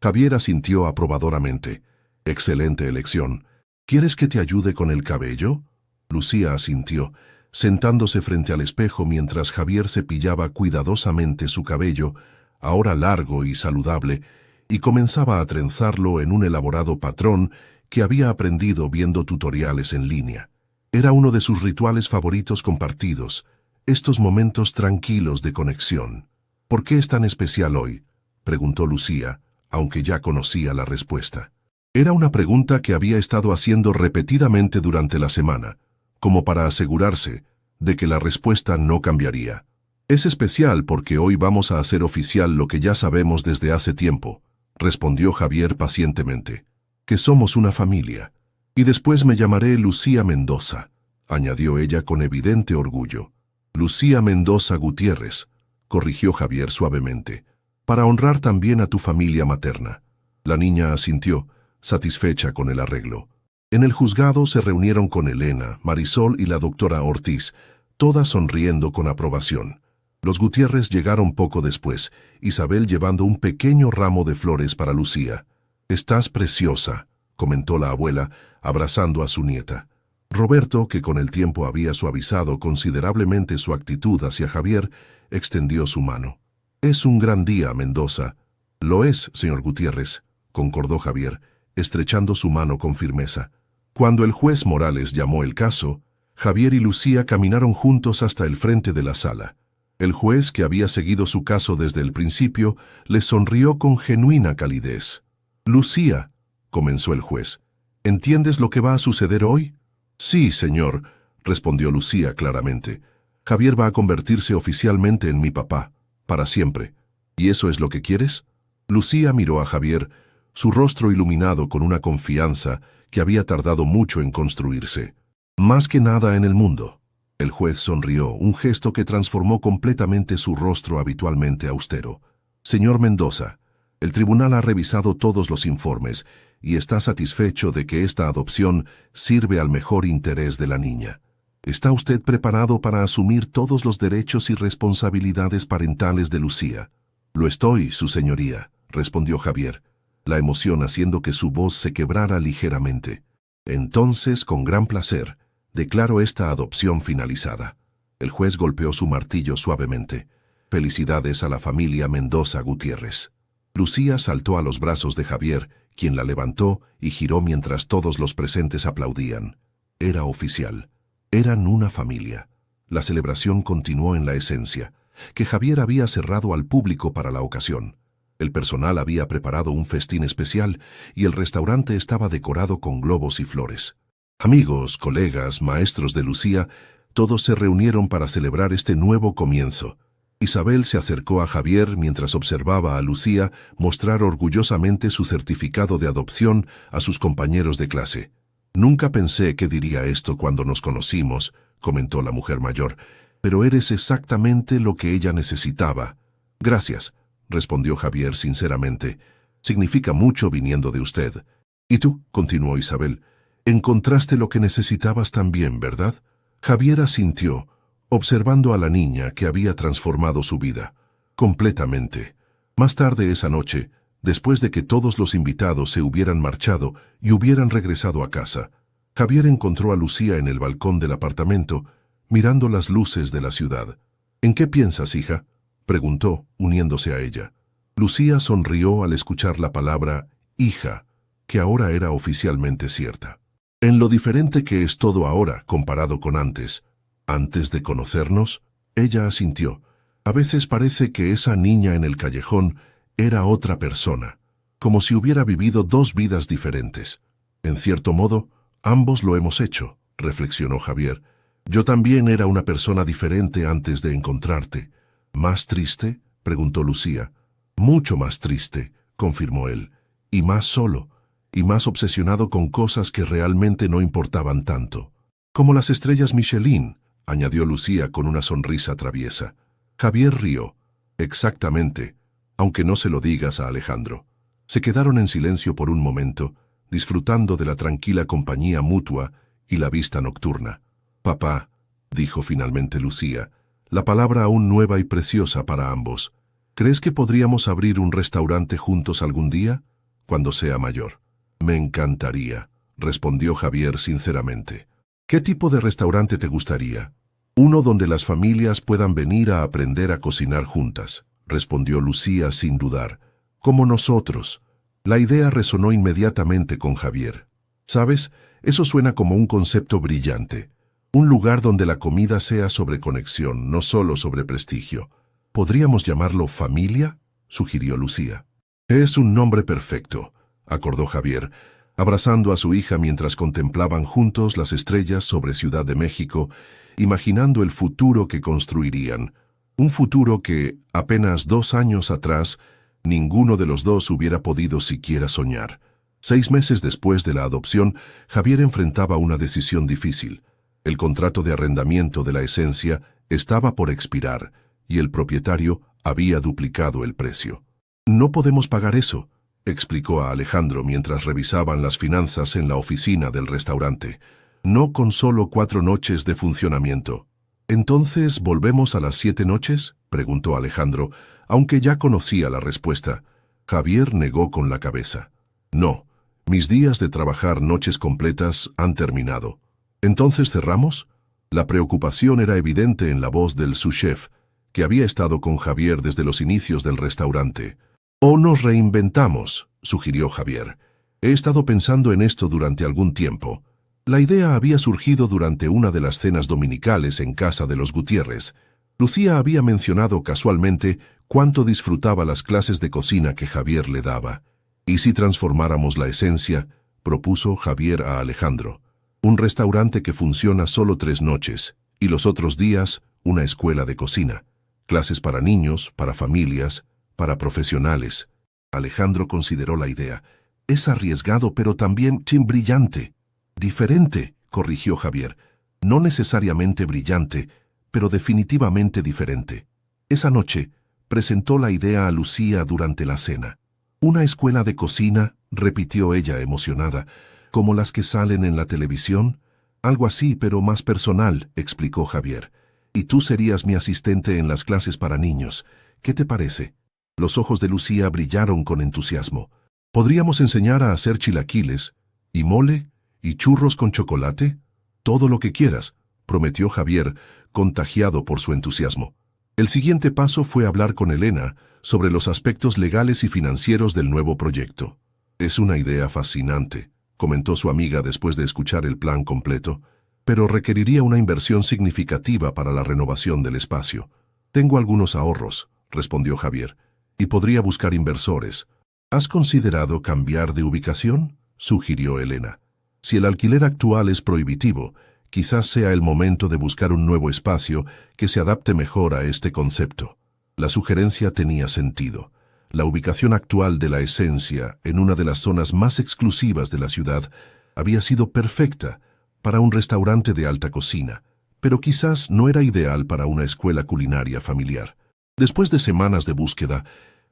Javier asintió aprobadoramente. «Excelente elección. ¿Quieres que te ayude con el cabello?». Lucía asintió, sentándose frente al espejo mientras Javier cepillaba cuidadosamente su cabello, ahora largo y saludable, y comenzaba a trenzarlo en un elaborado patrón que había aprendido viendo tutoriales en línea. Era uno de sus rituales favoritos compartidos, estos momentos tranquilos de conexión. «¿Por qué es tan especial hoy?», preguntó Lucía, aunque ya conocía la respuesta. Era una pregunta que había estado haciendo repetidamente durante la semana, como para asegurarse de que la respuesta no cambiaría. «Es especial porque hoy vamos a hacer oficial lo que ya sabemos desde hace tiempo», respondió Javier pacientemente, «que somos una familia. Y después me llamaré Lucía Mendoza», añadió ella con evidente orgullo. «Lucía Mendoza Gutiérrez», corrigió Javier suavemente, «para honrar también a tu familia materna». La niña asintió, satisfecha con el arreglo. En el juzgado se reunieron con Elena, Marisol y la doctora Ortiz, todas sonriendo con aprobación. Los Gutiérrez llegaron poco después, Isabel llevando un pequeño ramo de flores para Lucía. «Estás preciosa», comentó la abuela, abrazando a su nieta. Roberto, que con el tiempo había suavizado considerablemente su actitud hacia Javier, extendió su mano. «Es un gran día, Mendoza». «Lo es, señor Gutiérrez», concordó Javier, estrechando su mano con firmeza. Cuando el juez Morales llamó el caso, Javier y Lucía caminaron juntos hasta el frente de la sala. El juez, que había seguido su caso desde el principio, les sonrió con genuina calidez. «Lucía», comenzó el juez, «¿entiendes lo que va a suceder hoy?». «Sí, señor», respondió Lucía claramente. «Javier va a convertirse oficialmente en mi papá, para siempre. ¿Y eso es lo que quieres?». Lucía miró a Javier, su rostro iluminado con una confianza que había tardado mucho en construirse. «Más que nada en el mundo». El juez sonrió, un gesto que transformó completamente su rostro habitualmente austero. «Señor Mendoza, el tribunal ha revisado todos los informes y está satisfecho de que esta adopción sirve al mejor interés de la niña. ¿Está usted preparado para asumir todos los derechos y responsabilidades parentales de Lucía?». «Lo estoy, su señoría», respondió Javier, la emoción haciendo que su voz se quebrara ligeramente. «Entonces, con gran placer, declaro esta adopción finalizada». El juez golpeó su martillo suavemente. «Felicidades a la familia Mendoza Gutiérrez». Lucía saltó a los brazos de Javier, quien la levantó y giró mientras todos los presentes aplaudían. Era oficial. Eran una familia. La celebración continuó en la esencia, que Javier había cerrado al público para la ocasión. El personal había preparado un festín especial y el restaurante estaba decorado con globos y flores. Amigos, colegas, maestros de Lucía, todos se reunieron para celebrar este nuevo comienzo. Isabel se acercó a Javier mientras observaba a Lucía mostrar orgullosamente su certificado de adopción a sus compañeros de clase. «Nunca pensé que diría esto cuando nos conocimos», comentó la mujer mayor, «pero eres exactamente lo que ella necesitaba». «Gracias», respondió Javier sinceramente. Significa mucho viniendo de usted. Y tú, continuó Isabel, encontraste lo que necesitabas también, ¿verdad? Javier asintió, observando a la niña que había transformado su vida. Completamente. Más tarde esa noche, después de que todos los invitados se hubieran marchado y hubieran regresado a casa, Javier encontró a Lucía en el balcón del apartamento, mirando las luces de la ciudad. ¿En qué piensas, hija?, preguntó, uniéndose a ella. Lucía sonrió al escuchar la palabra hija, que ahora era oficialmente cierta. En lo diferente que es todo ahora comparado con antes. Antes de conocernos, ella asintió. A veces parece que esa niña en el callejón era otra persona, como si hubiera vivido dos vidas diferentes. En cierto modo, ambos lo hemos hecho, reflexionó Javier. Yo también era una persona diferente antes de encontrarte. ¿Más triste?, preguntó Lucía. Mucho más triste, confirmó él, y más solo, y más obsesionado con cosas que realmente no importaban tanto. Como las estrellas Michelin, añadió Lucía con una sonrisa traviesa. Javier rió. Exactamente, aunque no se lo digas a Alejandro. Se quedaron en silencio por un momento, disfrutando de la tranquila compañía mutua y la vista nocturna. Papá, dijo finalmente Lucía, la palabra aún nueva y preciosa para ambos. ¿Crees que podríamos abrir un restaurante juntos algún día, cuando sea mayor? Me encantaría, respondió Javier sinceramente. ¿Qué tipo de restaurante te gustaría? Uno donde las familias puedan venir a aprender a cocinar juntas, respondió Lucía sin dudar. Como nosotros. La idea resonó inmediatamente con Javier. ¿Sabes? Eso suena como un concepto brillante. Un lugar donde la comida sea sobre conexión, no solo sobre prestigio. ¿Podríamos llamarlo familia?, sugirió Lucía. Es un nombre perfecto, acordó Javier, abrazando a su hija mientras contemplaban juntos las estrellas sobre Ciudad de México, imaginando el futuro que construirían. Un futuro que, apenas 2 años atrás, ninguno de los dos hubiera podido siquiera soñar. 6 meses después de la adopción, Javier enfrentaba una decisión difícil. El contrato de arrendamiento de la Esencia estaba por expirar, y el propietario había duplicado el precio. No podemos pagar eso, explicó a Alejandro mientras revisaban las finanzas en la oficina del restaurante. No con solo 4 noches de funcionamiento. ¿Entonces volvemos a las 7 noches?, preguntó Alejandro, aunque ya conocía la respuesta. Javier negó con la cabeza. No, mis días de trabajar noches completas han terminado. ¿Entonces cerramos? La preocupación era evidente en la voz del sous-chef, que había estado con Javier desde los inicios del restaurante. «O nos reinventamos», sugirió Javier. «He estado pensando en esto durante algún tiempo». La idea había surgido durante una de las cenas dominicales en casa de los Gutiérrez. Lucía había mencionado casualmente cuánto disfrutaba las clases de cocina que Javier le daba. «¿Y si transformáramos la Esencia?», propuso Javier a Alejandro. «Un restaurante que funciona solo 3 noches, y los otros días, una escuela de cocina. Clases para niños, para familias, para profesionales». Alejandro consideró la idea. «Es arriesgado, pero también brillante». «Diferente», corrigió Javier. «No necesariamente brillante, pero definitivamente diferente». Esa noche, presentó la idea a Lucía durante la cena. «Una escuela de cocina», repitió ella emocionada, «como las que salen en la televisión». «Algo así, pero más personal», explicó Javier. «Y tú serías mi asistente en las clases para niños. ¿Qué te parece?» Los ojos de Lucía brillaron con entusiasmo. «¿Podríamos enseñar a hacer chilaquiles, y mole, y churros con chocolate? Todo lo que quieras», prometió Javier, contagiado por su entusiasmo. El siguiente paso fue hablar con Elena sobre los aspectos legales y financieros del nuevo proyecto. «Es una idea fascinante», comentó su amiga después de escuchar el plan completo, «pero requeriría una inversión significativa para la renovación del espacio». «Tengo algunos ahorros», respondió Javier, «y podría buscar inversores». «¿Has considerado cambiar de ubicación?», sugirió Elena. «Si el alquiler actual es prohibitivo, quizás sea el momento de buscar un nuevo espacio que se adapte mejor a este concepto». La sugerencia tenía sentido. La ubicación actual de la Esencia, en una de las zonas más exclusivas de la ciudad, había sido perfecta para un restaurante de alta cocina, pero quizás no era ideal para una escuela culinaria familiar. Después de semanas de búsqueda,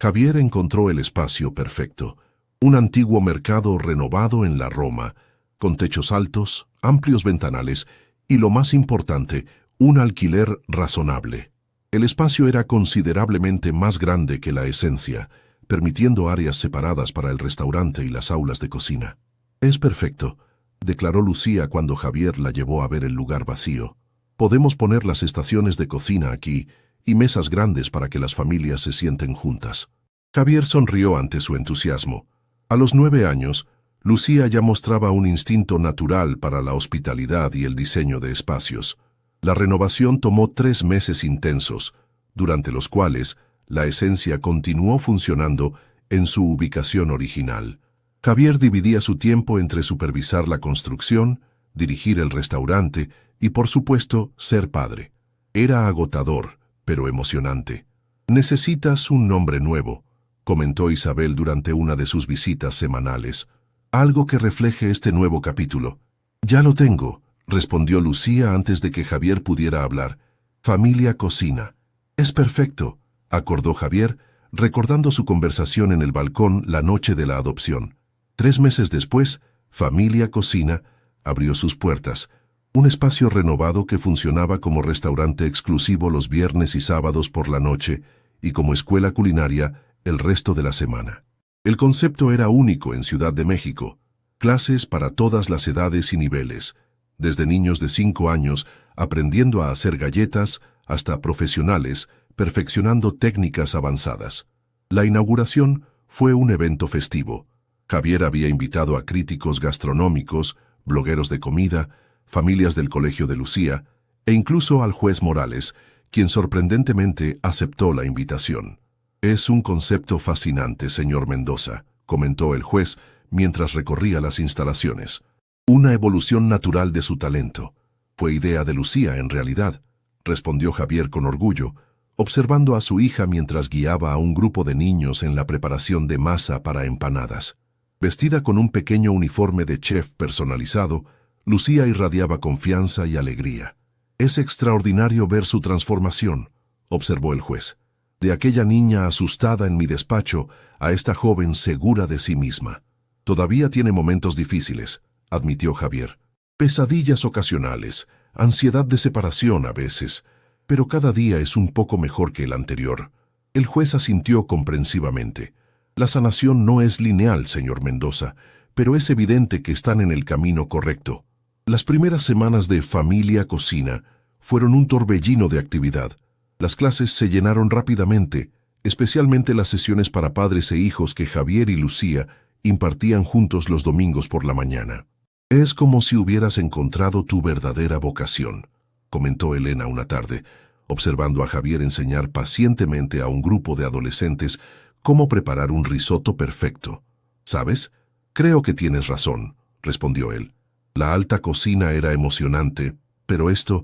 Javier encontró el espacio perfecto. Un antiguo mercado renovado en la Roma, con techos altos, amplios ventanales y, lo más importante, un alquiler razonable. El espacio era considerablemente más grande que la esencia, permitiendo áreas separadas para el restaurante y las aulas de cocina. «Es perfecto», declaró Lucía cuando Javier la llevó a ver el lugar vacío. «Podemos poner las estaciones de cocina aquí y mesas grandes para que las familias se sienten juntas». Javier sonrió ante su entusiasmo. A los 9 años, Lucía ya mostraba un instinto natural para la hospitalidad y el diseño de espacios. La renovación tomó 3 meses intensos, durante los cuales la esencia continuó funcionando en su ubicación original. Javier dividía su tiempo entre supervisar la construcción, dirigir el restaurante y, por supuesto, ser padre. Era agotador, pero emocionante. «Necesitas un nombre nuevo», comentó Isabel durante una de sus visitas semanales. «Algo que refleje este nuevo capítulo». «Ya lo tengo», respondió Lucía antes de que Javier pudiera hablar. «Familia Cocina». «Es perfecto», acordó Javier, recordando su conversación en el balcón la noche de la adopción. 3 meses después, Familia Cocina abrió sus puertas, un espacio renovado que funcionaba como restaurante exclusivo los viernes y sábados por la noche y como escuela culinaria el resto de la semana. El concepto era único en Ciudad de México. Clases para todas las edades y niveles, desde niños de 5 años aprendiendo a hacer galletas hasta profesionales perfeccionando técnicas avanzadas. La inauguración fue un evento festivo. Javier había invitado a críticos gastronómicos, blogueros de comida, familias del colegio de Lucía e incluso al juez Morales, quien sorprendentemente aceptó la invitación. «Es un concepto fascinante, señor Mendoza», comentó el juez mientras recorría las instalaciones. «Una evolución natural de su talento. Fue idea de Lucía, en realidad», respondió Javier con orgullo, observando a su hija mientras guiaba a un grupo de niños en la preparación de masa para empanadas. Vestida con un pequeño uniforme de chef personalizado, Lucía irradiaba confianza y alegría. «Es extraordinario ver su transformación», observó el juez. «De aquella niña asustada en mi despacho a esta joven segura de sí misma». «Todavía tiene momentos difíciles», admitió Javier. «Pesadillas ocasionales, ansiedad de separación a veces, pero cada día es un poco mejor que el anterior». El juez asintió comprensivamente. «La sanación no es lineal, señor Mendoza, pero es evidente que están en el camino correcto». Las primeras semanas de Familia Cocina fueron un torbellino de actividad. Las clases se llenaron rápidamente, especialmente las sesiones para padres e hijos que Javier y Lucía impartían juntos los domingos por la mañana. «Es como si hubieras encontrado tu verdadera vocación», comentó Elena una tarde, observando a Javier enseñar pacientemente a un grupo de adolescentes cómo preparar un risotto perfecto. «¿Sabes? Creo que tienes razón», respondió él. «La alta cocina era emocionante, pero esto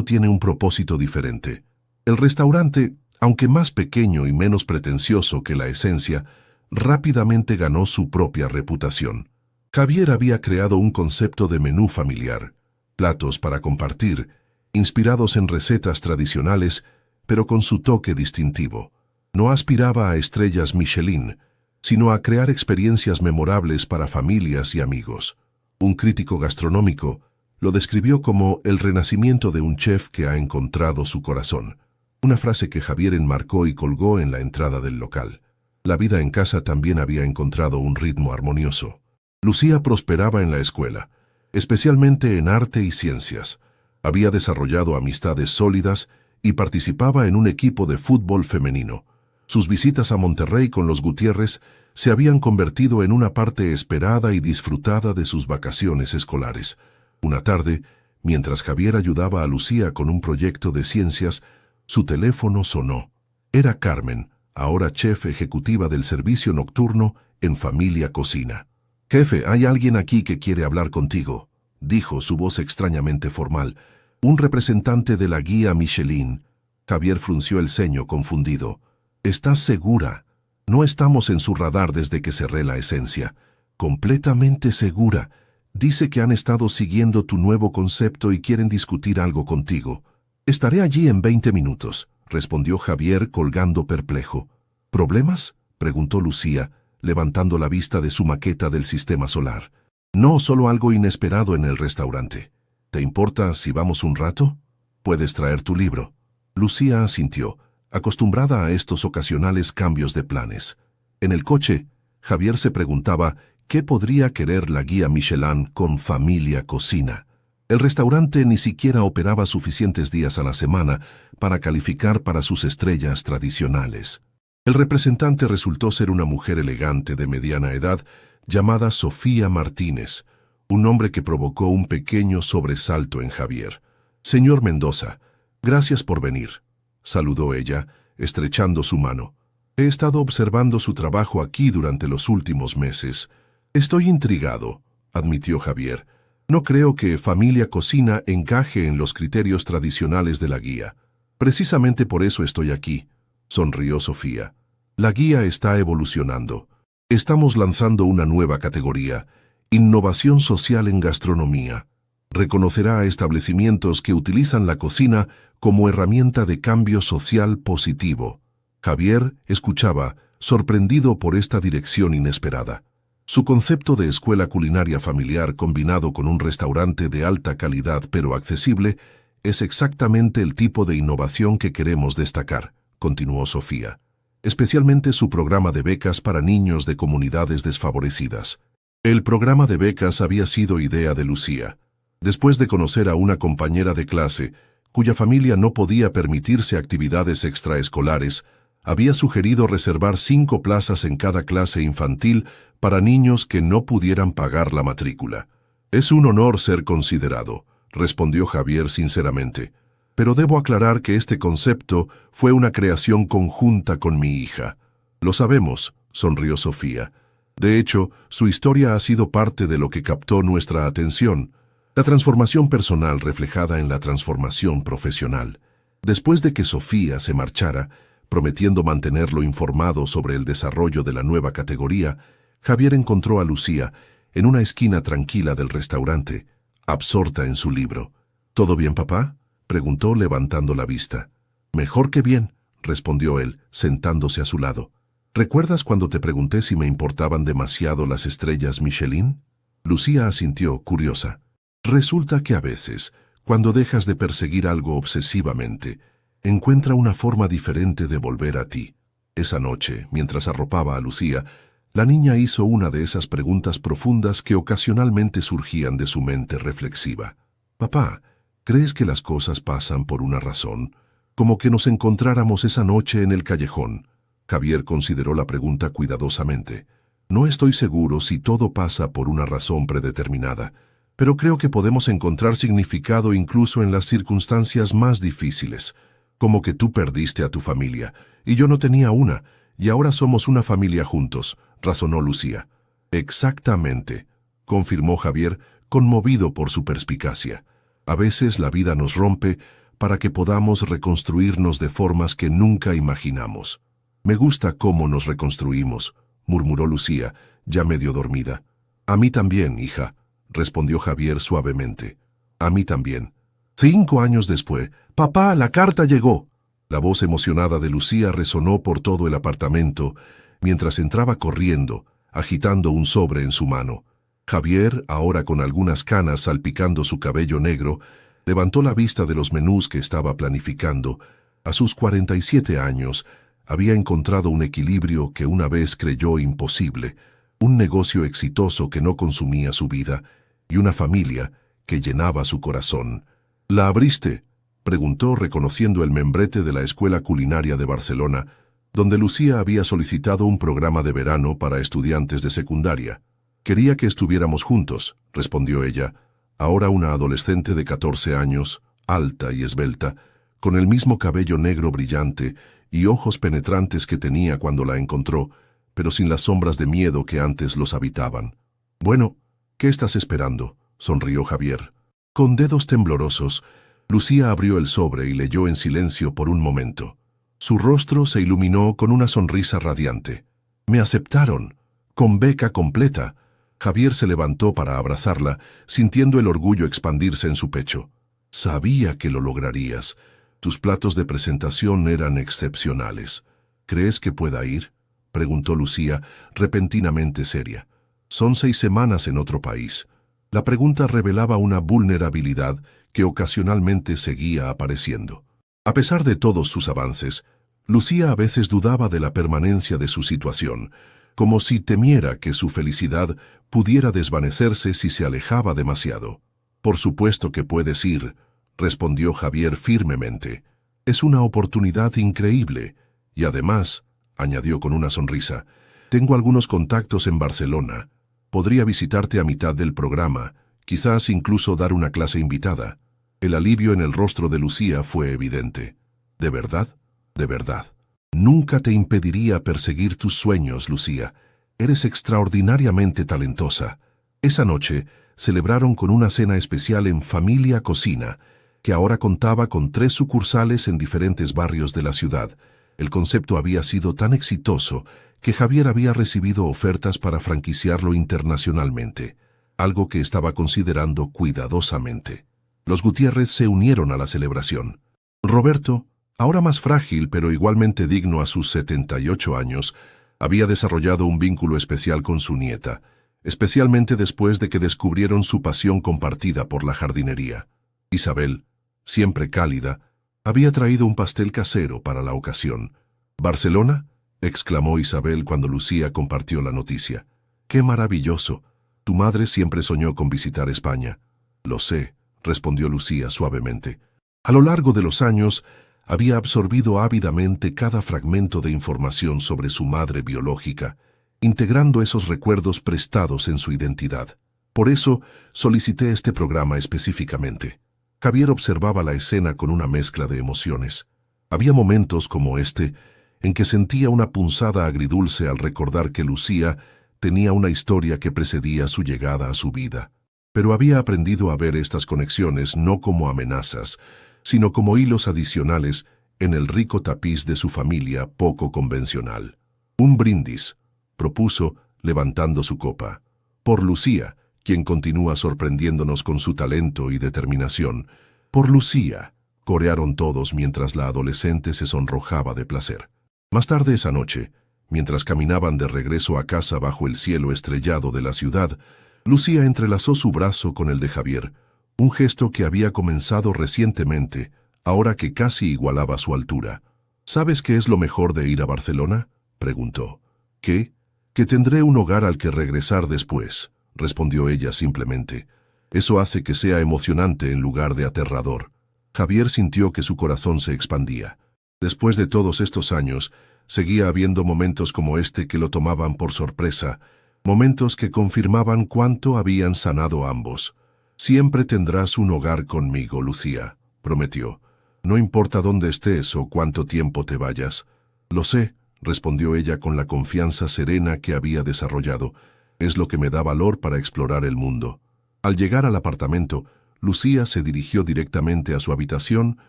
tiene un propósito diferente. El restaurante, aunque más pequeño y menos pretencioso que la esencia, rápidamente ganó su propia reputación». Javier había creado un concepto de menú familiar, platos para compartir, inspirados en recetas tradicionales, pero con su toque distintivo. No aspiraba a estrellas Michelin, sino a crear experiencias memorables para familias y amigos. Un crítico gastronómico lo describió como el renacimiento de un chef que ha encontrado su corazón, una frase que Javier enmarcó y colgó en la entrada del local. La vida en casa también había encontrado un ritmo armonioso. Lucía prosperaba en la escuela, especialmente en arte y ciencias. Había desarrollado amistades sólidas y participaba en un equipo de fútbol femenino. Sus visitas a Monterrey con los Gutiérrez se habían convertido en una parte esperada y disfrutada de sus vacaciones escolares. Una tarde, mientras Javier ayudaba a Lucía con un proyecto de ciencias, su teléfono sonó. Era Carmen, ahora chef ejecutiva del servicio nocturno en Familia Cocina. «Jefe, hay alguien aquí que quiere hablar contigo», dijo su voz extrañamente formal. «Un representante de la guía Michelin». Javier frunció el ceño confundido. «¿Estás segura? No estamos en su radar desde que cerré la esencia». «Completamente segura. Dice que han estado siguiendo tu nuevo concepto y quieren discutir algo contigo». «Estaré allí en 20 minutos», respondió Javier colgando perplejo. ¿Problemas?, preguntó Lucía, levantando la vista de su maqueta del sistema solar. No, solo algo inesperado en el restaurante. ¿Te importa si vamos un rato? Puedes traer tu libro. Lucía asintió, acostumbrada a estos ocasionales cambios de planes. En el coche, Javier se preguntaba qué podría querer la guía Michelin con Familia Cocina. El restaurante ni siquiera operaba suficientes días a la semana para calificar para sus estrellas tradicionales. El representante resultó ser una mujer elegante de mediana edad llamada Sofía Martínez, un nombre que provocó un pequeño sobresalto en Javier. «Señor Mendoza, gracias por venir», saludó ella, estrechando su mano. «He estado observando su trabajo aquí durante los últimos meses. Estoy intrigado», admitió Javier. «No creo que Familia Cocina encaje en los criterios tradicionales de la guía. Precisamente por eso estoy aquí», sonrió Sofía. «La guía está evolucionando. Estamos lanzando una nueva categoría, innovación social en gastronomía. Reconocerá a establecimientos que utilizan la cocina como herramienta de cambio social positivo». Javier escuchaba, sorprendido por esta dirección inesperada. Su concepto de escuela culinaria familiar combinado con un restaurante de alta calidad pero accesible es exactamente el tipo de innovación que queremos destacar, continuó Sofía. Especialmente su programa de becas para niños de comunidades desfavorecidas. El programa de becas había sido idea de Lucía. Después de conocer a una compañera de clase, cuya familia no podía permitirse actividades extraescolares, había sugerido reservar 5 plazas en cada clase infantil para niños que no pudieran pagar la matrícula. «Es un honor ser considerado», respondió Javier sinceramente. «Pero debo aclarar que este concepto fue una creación conjunta con mi hija». «Lo sabemos», sonrió Sofía. «De hecho, su historia ha sido parte de lo que captó nuestra atención, la transformación personal reflejada en la transformación profesional». Después de que Sofía se marchara, prometiendo mantenerlo informado sobre el desarrollo de la nueva categoría, Javier encontró a Lucía en una esquina tranquila del restaurante, absorta en su libro. «¿Todo bien, papá?», preguntó levantando la vista. «Mejor que bien», respondió él, sentándose a su lado. «¿Recuerdas cuando te pregunté si me importaban demasiado las estrellas Michelin?». Lucía asintió, curiosa. «Resulta que a veces, cuando dejas de perseguir algo obsesivamente, encuentra una forma diferente de volver a ti». Esa noche, mientras arropaba a Lucía, la niña hizo una de esas preguntas profundas que ocasionalmente surgían de su mente reflexiva. «Papá, ¿crees que las cosas pasan por una razón? Como que nos encontráramos esa noche en el callejón». Javier consideró la pregunta cuidadosamente. «No estoy seguro si todo pasa por una razón predeterminada, pero creo que podemos encontrar significado incluso en las circunstancias más difíciles. Como que tú perdiste a tu familia, y yo no tenía una, y ahora somos una familia juntos», razonó Lucía. «Exactamente», confirmó Javier, conmovido por su perspicacia. «A veces la vida nos rompe para que podamos reconstruirnos de formas que nunca imaginamos». «Me gusta cómo nos reconstruimos», murmuró Lucía, ya medio dormida. «A mí también, hija», respondió Javier suavemente. «A mí también». 5 años después, «Papá, la carta llegó». La voz emocionada de Lucía resonó por todo el apartamento mientras entraba corriendo, agitando un sobre en su mano. Javier, ahora con algunas canas salpicando su cabello negro, levantó la vista de los menús que estaba planificando. A sus 47 años, había encontrado un equilibrio que una vez creyó imposible, un negocio exitoso que no consumía su vida y una familia que llenaba su corazón. «¿La abriste?», preguntó reconociendo el membrete de la Escuela Culinaria de Barcelona, donde Lucía había solicitado un programa de verano para estudiantes de secundaria. «Quería que estuviéramos juntos», respondió ella, ahora una adolescente de 14 años, alta y esbelta, con el mismo cabello negro brillante y ojos penetrantes que tenía cuando la encontró, pero sin las sombras de miedo que antes los habitaban. «Bueno, ¿qué estás esperando?», sonrió Javier. Con dedos temblorosos, Lucía abrió el sobre y leyó en silencio por un momento. Su rostro se iluminó con una sonrisa radiante. «Me aceptaron, con beca completa». Javier se levantó para abrazarla, sintiendo el orgullo expandirse en su pecho. «Sabía que lo lograrías. Tus platos de presentación eran excepcionales». ¿Crees que pueda ir?, preguntó Lucía, repentinamente seria. Son 6 semanas en otro país. La pregunta revelaba una vulnerabilidad que ocasionalmente seguía apareciendo. A pesar de todos sus avances, Lucía a veces dudaba de la permanencia de su situación, como si temiera que su felicidad pudiera desvanecerse si se alejaba demasiado. «Por supuesto que puedes ir», respondió Javier firmemente. «Es una oportunidad increíble, y además», añadió con una sonrisa, «tengo algunos contactos en Barcelona. Podría visitarte a mitad del programa, quizás incluso dar una clase invitada». El alivio en el rostro de Lucía fue evidente. «¿De verdad? De verdad. Nunca te impediría perseguir tus sueños, Lucía. Eres extraordinariamente talentosa». Esa noche celebraron con una cena especial en Familia Cocina, que ahora contaba con 3 sucursales en diferentes barrios de la ciudad. El concepto había sido tan exitoso que Javier había recibido ofertas para franquiciarlo internacionalmente, algo que estaba considerando cuidadosamente. Los Gutiérrez se unieron a la celebración. Roberto, ahora más frágil pero igualmente digno a sus 78 años, había desarrollado un vínculo especial con su nieta, especialmente después de que descubrieron su pasión compartida por la jardinería. Isabel, siempre cálida, había traído un pastel casero para la ocasión. «¿Barcelona?», exclamó Isabel cuando Lucía compartió la noticia. «¡Qué maravilloso! Tu madre siempre soñó con visitar España». «Lo sé», respondió Lucía suavemente. A lo largo de los años, había absorbido ávidamente cada fragmento de información sobre su madre biológica, integrando esos recuerdos prestados en su identidad. Por eso, solicité este programa específicamente. Javier observaba la escena con una mezcla de emociones. Había momentos como este en que sentía una punzada agridulce al recordar que Lucía tenía una historia que precedía su llegada a su vida. Pero había aprendido a ver estas conexiones no como amenazas, sino como hilos adicionales en el rico tapiz de su familia poco convencional. «Un brindis», propuso, levantando su copa. «Por Lucía, quien continúa sorprendiéndonos con su talento y determinación». «Por Lucía», corearon todos mientras la adolescente se sonrojaba de placer. Más tarde esa noche, mientras caminaban de regreso a casa bajo el cielo estrellado de la ciudad, Lucía entrelazó su brazo con el de Javier, un gesto que había comenzado recientemente, ahora que casi igualaba su altura. «¿Sabes qué es lo mejor de ir a Barcelona?», preguntó. «¿Qué? Que tendré un hogar al que regresar después», respondió ella simplemente. «Eso hace que sea emocionante en lugar de aterrador». Javier sintió que su corazón se expandía. Después de todos estos años, seguía habiendo momentos como este que lo tomaban por sorpresa, momentos que confirmaban cuánto habían sanado ambos. «Siempre tendrás un hogar conmigo, Lucía», prometió. «No importa dónde estés o cuánto tiempo te vayas». «Lo sé», respondió ella con la confianza serena que había desarrollado. «Es lo que me da valor para explorar el mundo». Al llegar al apartamento, Lucía se dirigió directamente a su habitación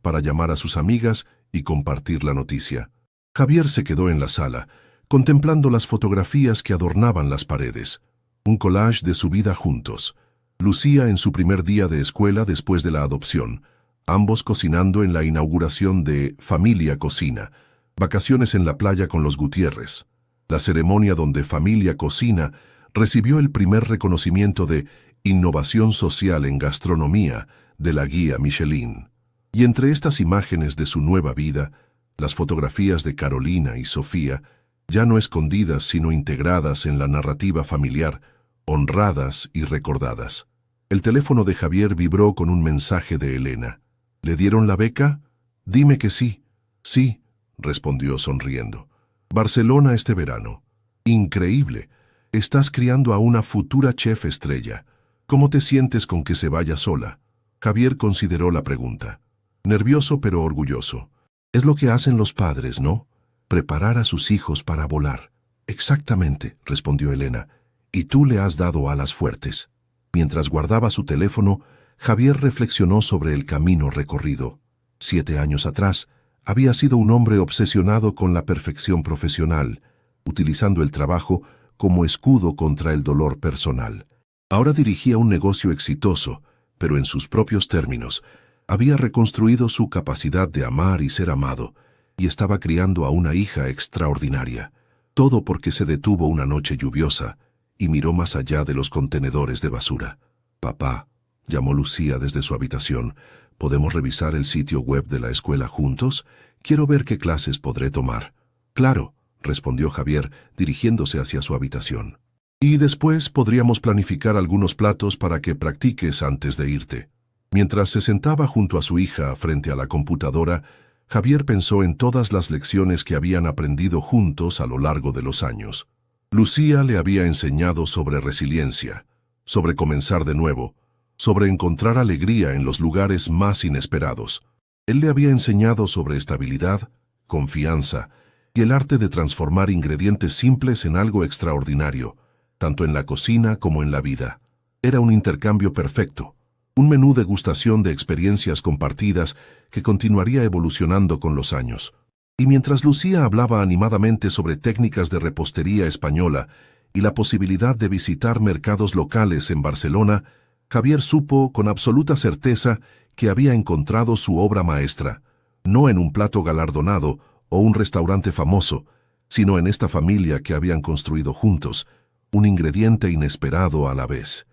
para llamar a sus amigas y compartir la noticia. Javier se quedó en la sala, contemplando las fotografías que adornaban las paredes. Un collage de su vida juntos. Lucía en su primer día de escuela después de la adopción, ambos cocinando en la inauguración de Familia Cocina, vacaciones en la playa con los Gutiérrez, la ceremonia donde Familia Cocina recibió el primer reconocimiento de Innovación Social en Gastronomía de la guía Michelin. Y entre estas imágenes de su nueva vida, las fotografías de Carolina y Sofía, ya no escondidas sino integradas en la narrativa familiar, honradas y recordadas. El teléfono de Javier vibró con un mensaje de Elena. «¿Le dieron la beca? Dime que sí». «Sí», respondió sonriendo. «Barcelona este verano. Increíble. Estás criando a una futura chef estrella. ¿Cómo te sientes con que se vaya sola?» Javier consideró la pregunta. Nervioso pero orgulloso. «Es lo que hacen los padres, ¿no? Preparar a sus hijos para volar». «Exactamente», respondió Elena. «Y tú le has dado alas fuertes». Mientras guardaba su teléfono, Javier reflexionó sobre el camino recorrido. 7 años atrás, había sido un hombre obsesionado con la perfección profesional, utilizando el trabajo como escudo contra el dolor personal. Ahora dirigía un negocio exitoso, pero en sus propios términos. Había reconstruido su capacidad de amar y ser amado, y estaba criando a una hija extraordinaria. Todo porque se detuvo una noche lluviosa y miró más allá de los contenedores de basura. «Papá», llamó Lucía desde su habitación, «¿podemos revisar el sitio web de la escuela juntos? Quiero ver qué clases podré tomar». «Claro», respondió Javier, dirigiéndose hacia su habitación. «Y después podríamos planificar algunos platos para que practiques antes de irte». Mientras se sentaba junto a su hija frente a la computadora, Javier pensó en todas las lecciones que habían aprendido juntos a lo largo de los años. Lucía le había enseñado sobre resiliencia, sobre comenzar de nuevo, sobre encontrar alegría en los lugares más inesperados. Él le había enseñado sobre estabilidad, confianza y el arte de transformar ingredientes simples en algo extraordinario, tanto en la cocina como en la vida. Era un intercambio perfecto, un menú degustación de experiencias compartidas que continuaría evolucionando con los años. Y mientras Lucía hablaba animadamente sobre técnicas de repostería española y la posibilidad de visitar mercados locales en Barcelona, Javier supo con absoluta certeza que había encontrado su obra maestra, no en un plato galardonado o un restaurante famoso, sino en esta familia que habían construido juntos, un ingrediente inesperado a la vez.